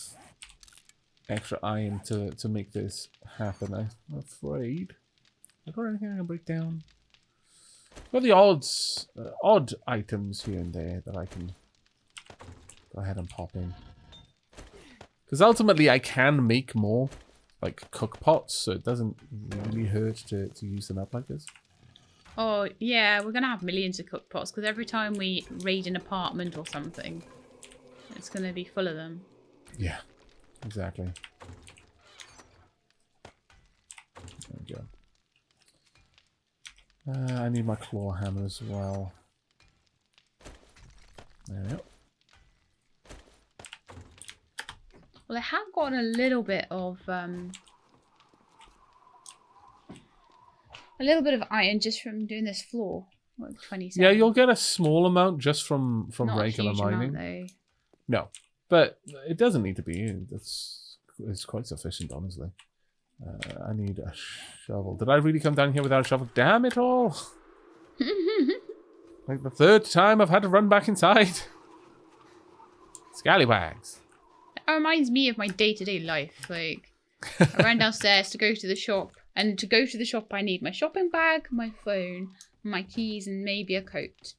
extra iron to make this happen, I'm afraid. I got anything I can break down? Got the odd items here and there that I can Go ahead and pop in. Because ultimately I can make more, like, cook pots, so it doesn't really hurt to use them up like this. Oh, yeah, we're going to have millions of cook pots because every time we raid an apartment or something, it's going to be full of them. Yeah, exactly. There we go. I need my claw hammer as well. There we go. Well, I have gotten a little bit of iron just from doing this floor. What, 27? Yeah, you'll get a small amount just from Not regular a huge mining. amount, though. No, but it doesn't need to be. It's quite sufficient, honestly. I need a shovel. Did I really come down here without a shovel? Damn it all! Like the third time I've had to run back inside. Scallywags. That reminds me of my day-to-day life. Like, I ran downstairs to go to the shop, and to go to the shop I need my shopping bag, my phone, my keys, and maybe a coat.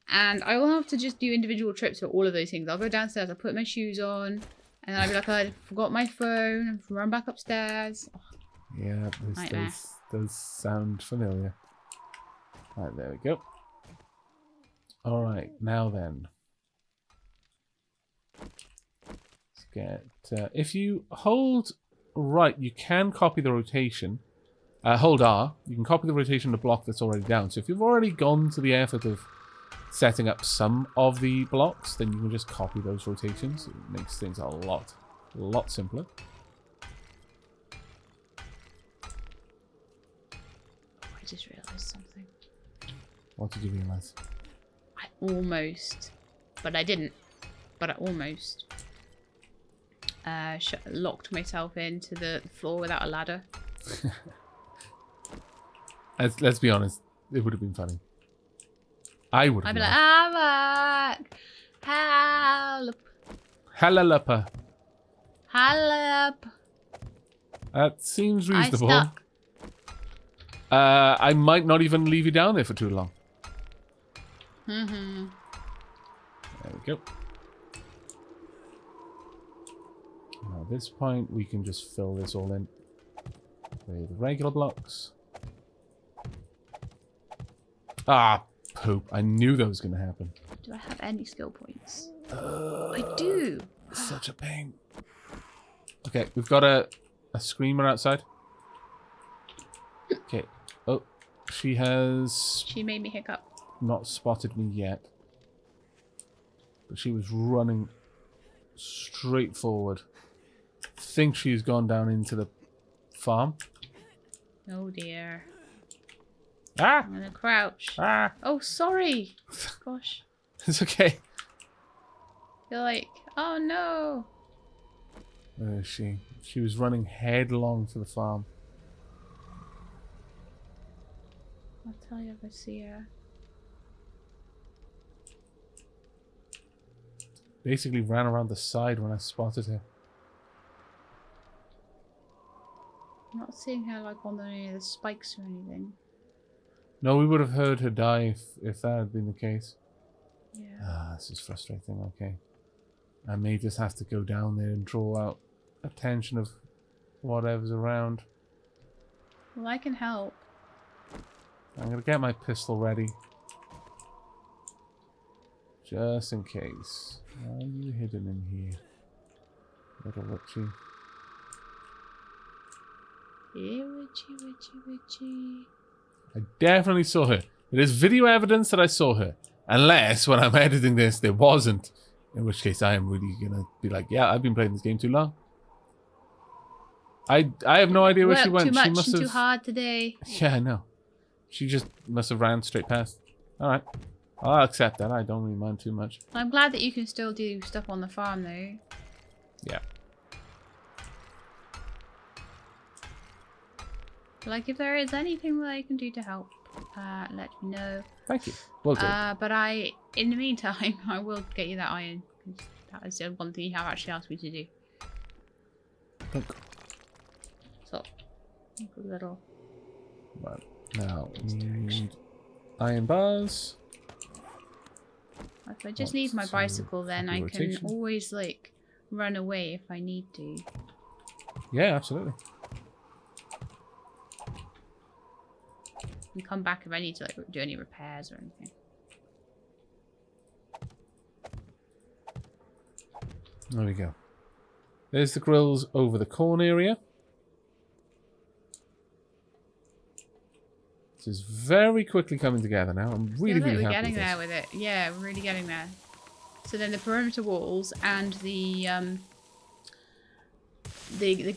And I will have to just do individual trips for all of those things. I'll go downstairs, I'll put my shoes on, and I'll be like, I forgot my phone, and run back upstairs. Oh, Yeah, nightmare. does sound familiar. Right, there we go. Alright, now then. Let's get... if you hold right, you can copy the rotation. Hold R. You can copy the rotation of the block that's already down. So if you've already gone to the effort of setting up some of the blocks, then you can just copy those rotations. It makes things a lot simpler. I just realised something. What did you realise? I almost, but I didn't, but I almost locked myself into the floor without a ladder. Let's be honest, it would have been funny. I would have. I'd be like, Aavak, help, Halalapa. help. That seems I'm reasonable. stuck. I might not even leave you down there for too long. Mm-hmm. There we go. Now at this point, we can just fill this all in with regular blocks. Ah, poop. I knew that was going to happen. Do I have any skill points? I do. Such a pain. Okay, we've got a screamer outside. Okay. Oh, she has She made me hiccup. not spotted me yet. But she was running straight forward. Think she's gone down into the farm. Oh dear. Ah! I'm gonna crouch. Ah! Oh, sorry. Gosh. It's okay. You're like, oh no. Where is she? She was running headlong for the farm. I'll tell you if I see her. Basically ran around the side when I spotted her. I'm not seeing her like on any of the spikes or anything. No, we would have heard her die if that had been the case. Yeah. Ah, this is frustrating. Okay. I may just have to go down there and draw out attention of whatever's around. Well, I can help. I'm going to get my pistol ready. Just in case. Are you hidden in here? Little witchy. Hey, witchy. I definitely saw her. There is video evidence that I saw her. Unless, when I'm editing this, there wasn't. In which case, I am really going to be like, yeah, I've been playing this game too long. I have no idea where she went. Too much She must and have... too hard today. Yeah, I know. She just must have ran straight past. Alright. I'll accept that. I don't really mind too much. I'm glad that you can still do stuff on the farm, though. Yeah. Like, if there is anything that I can do to help, let me know. Thank you. Well done. But in the meantime, I will get you that iron. 'Cause that is the one thing you have actually asked me to do. Look. So, a little. Right. Now, we need iron bars. If I just What, leave my so bicycle, then copy I rotation? can always like run away if I need to. Yeah, absolutely. And come back if I need to like do any repairs or anything. There we go. There's the grills over the corn area. This is very quickly coming together now. I'm really, Feel like really we're happy getting with there this. with it. Yeah, we're really getting there. So then the perimeter walls and the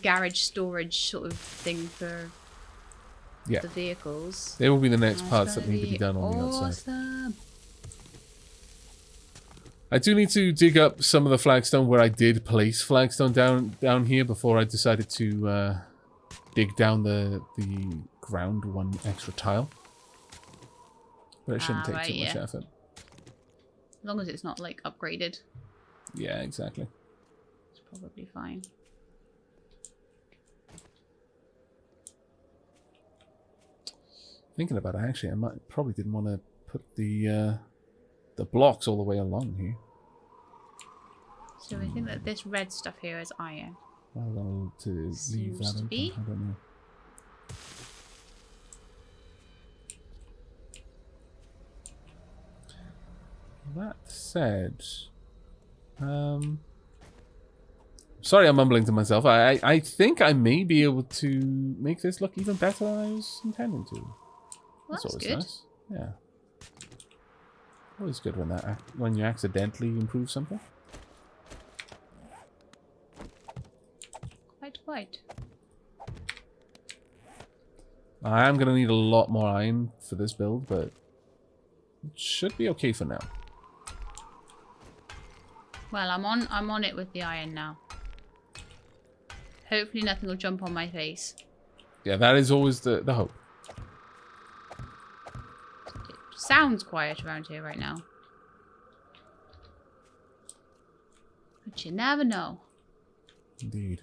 garage storage sort of thing for Yeah. the vehicles. They will be the next That's parts that gonna need to be done on the outside. awesome. I do need to dig up some of the flagstone where I did place flagstone down here before I decided to dig down the ground one extra tile. But it shouldn't take Right, too much yeah. effort. As long as it's not like upgraded, Yeah, exactly. it's probably fine. Thinking about it, actually, I probably didn't want to put the blocks all the way along here. So I think that this red stuff here is iron. I wanted to leave Seems that to open. be. I don't know. That said, sorry, I'm mumbling to myself. I think I may be able to make this look even better than I was intending to. Well, that's always good. nice. Yeah. Always good when you accidentally improve something. Quite. I am gonna need a lot more iron for this build, but it should be okay for now. Well, I'm on it with the iron now. Hopefully nothing will jump on my face. Yeah, that is always the hope. It sounds quiet around here right now. But you never know. Indeed.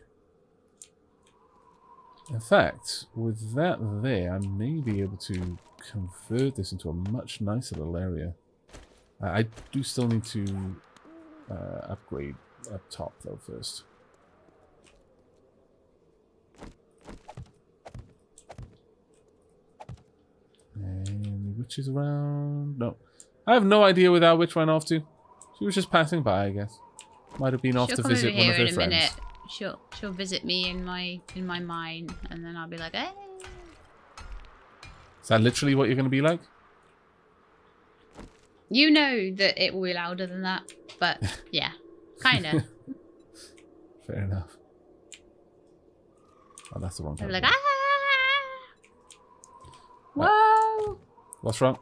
In fact, with that there, I may be able to convert this into a much nicer little area. I do still need to upgrade up top, though, first. And witches around? No. I have no idea where that witch went off to. She was just passing by, I guess. Might have been off She'll to come visit over one here of her in a friends. minute. She'll visit me in my mine, and then I'll be like, hey. Is that literally what you're going to be like? You know that it will be louder than that, but yeah, kind of. Fair enough. Oh, that's the wrong I'll time. be like, whoa! What's wrong?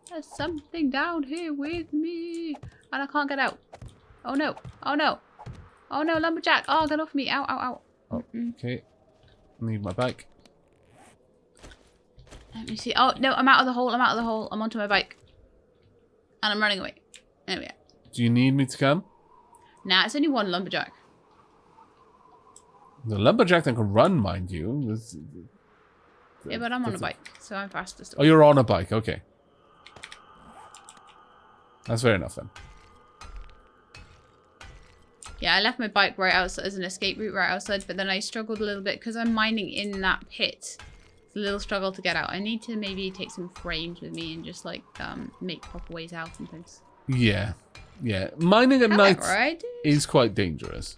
There's something down here with me, and I can't get out. Oh no! Oh no! Oh no, lumberjack! Oh, get off me! Ow! Ow! Ow! Oh, okay. Need my bike. Let me see. Oh no! I'm out of the hole! I'm out of the hole! I'm onto my bike, and I'm running away. There we are. Do you need me to come? Nah, it's only one lumberjack. The lumberjack that can run, mind you. Yeah, but I'm on a bike, so I'm faster still. Oh, you're on a bike. Okay. That's fair enough then. Yeah, I left my bike right outside as an escape route right outside, but then I struggled a little bit because I'm mining in that pit. It's a little struggle to get out. I need to maybe take some frames with me and just like make proper ways out and things. Yeah. Yeah. Mining at night However, is quite dangerous.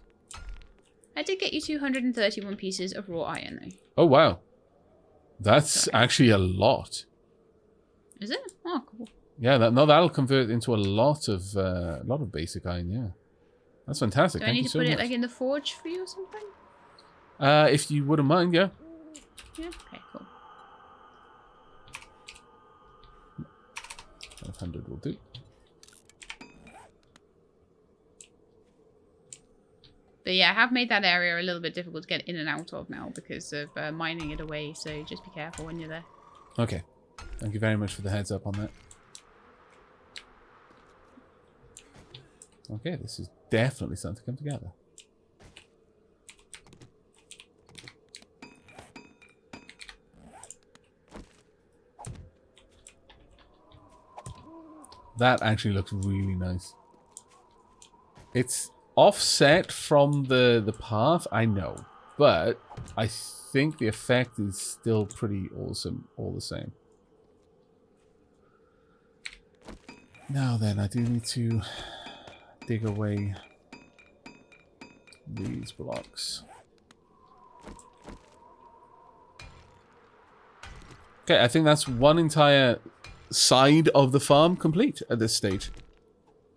I did get you 231 pieces of raw iron though. Oh, wow. That's actually a lot. Is it? Oh, cool. Yeah, that'll convert into a lot of basic iron, yeah. That's fantastic. Do I Thank need you to so put much. it like in the forge for you or something? If you wouldn't mind, yeah. Yeah. Okay. Cool. 500 will do. But yeah, I have made that area a little bit difficult to get in and out of now because of mining it away. So just be careful when you're there. Okay. Thank you very much for the heads up on that. Okay, this is definitely starting to come together. That actually looks really nice. It's offset from the path, I know. But I think the effect is still pretty awesome all the same. Now then, I do need to dig away these blocks. Okay, I think that's one entire side of the farm complete at this stage.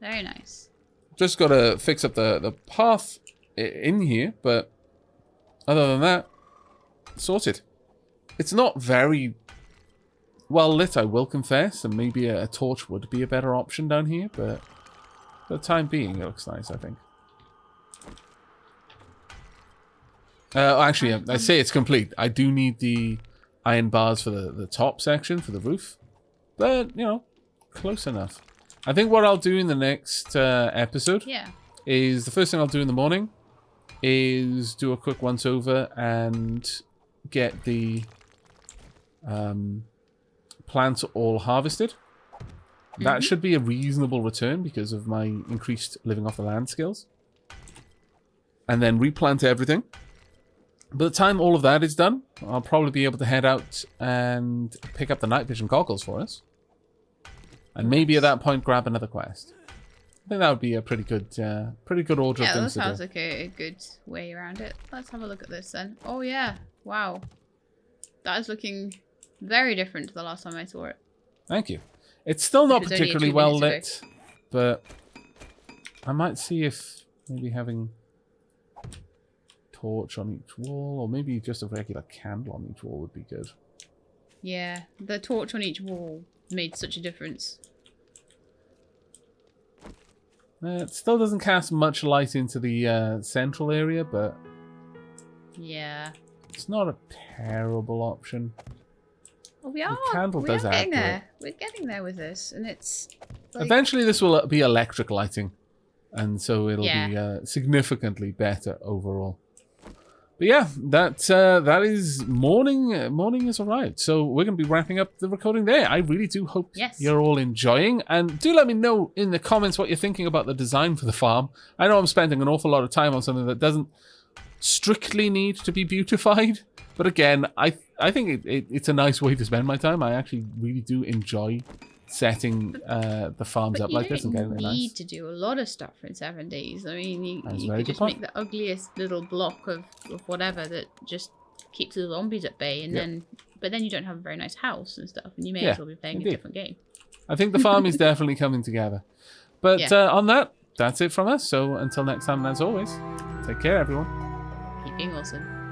Very nice. Just got to fix up the path in here, but other than that, sorted. It's not very well lit, I will confess, and maybe a torch would be a better option down here, but for the time being, it looks nice, I think. Actually, I say it's complete. I do need the iron bars for the top section, for the roof. But, you know, close enough. I think what I'll do in the next episode is the first thing I'll do in the morning is do a quick once over and get the plants all harvested. That should be a reasonable return because of my increased living off the land skills. And then replant everything. By the time all of that is done, I'll probably be able to head out and pick up the night vision goggles for us. And maybe at that point grab another quest. I think that would be a pretty good order of things to do. Yeah, that sounds like a good way around it. Let's have a look at this then. Oh yeah, wow. That is looking very different to the last time I saw it. Thank you. It's still not particularly well lit, but I might see if maybe having torch on each wall, or maybe just a regular candle on each wall would be good. Yeah, the torch on each wall made such a difference. It still doesn't cast much light into the central area, but yeah, it's not a terrible option. Well, we are. The candle does getting add there. We're getting there with this, and it's like... Eventually this will be electric lighting, and so it'll be significantly better overall. But yeah, that is morning. Morning has arrived, so we're going to be wrapping up the recording there. I really do hope you're all enjoying, and do let me know in the comments what you're thinking about the design for the farm. I know I'm spending an awful lot of time on something that doesn't strictly need to be beautified, but again, I think it's a nice way to spend my time. I actually really do enjoy setting the farms up like this and getting it nice. You need to do a lot of stuff in 7 days. I mean, you could just make the ugliest little block of whatever that just keeps the zombies at bay, and but then you don't have a very nice house and stuff, and you may as well be playing a different game. I think the farm is definitely coming together. But on that, that's it from us. So until next time, and as always, take care, everyone. Keep being awesome.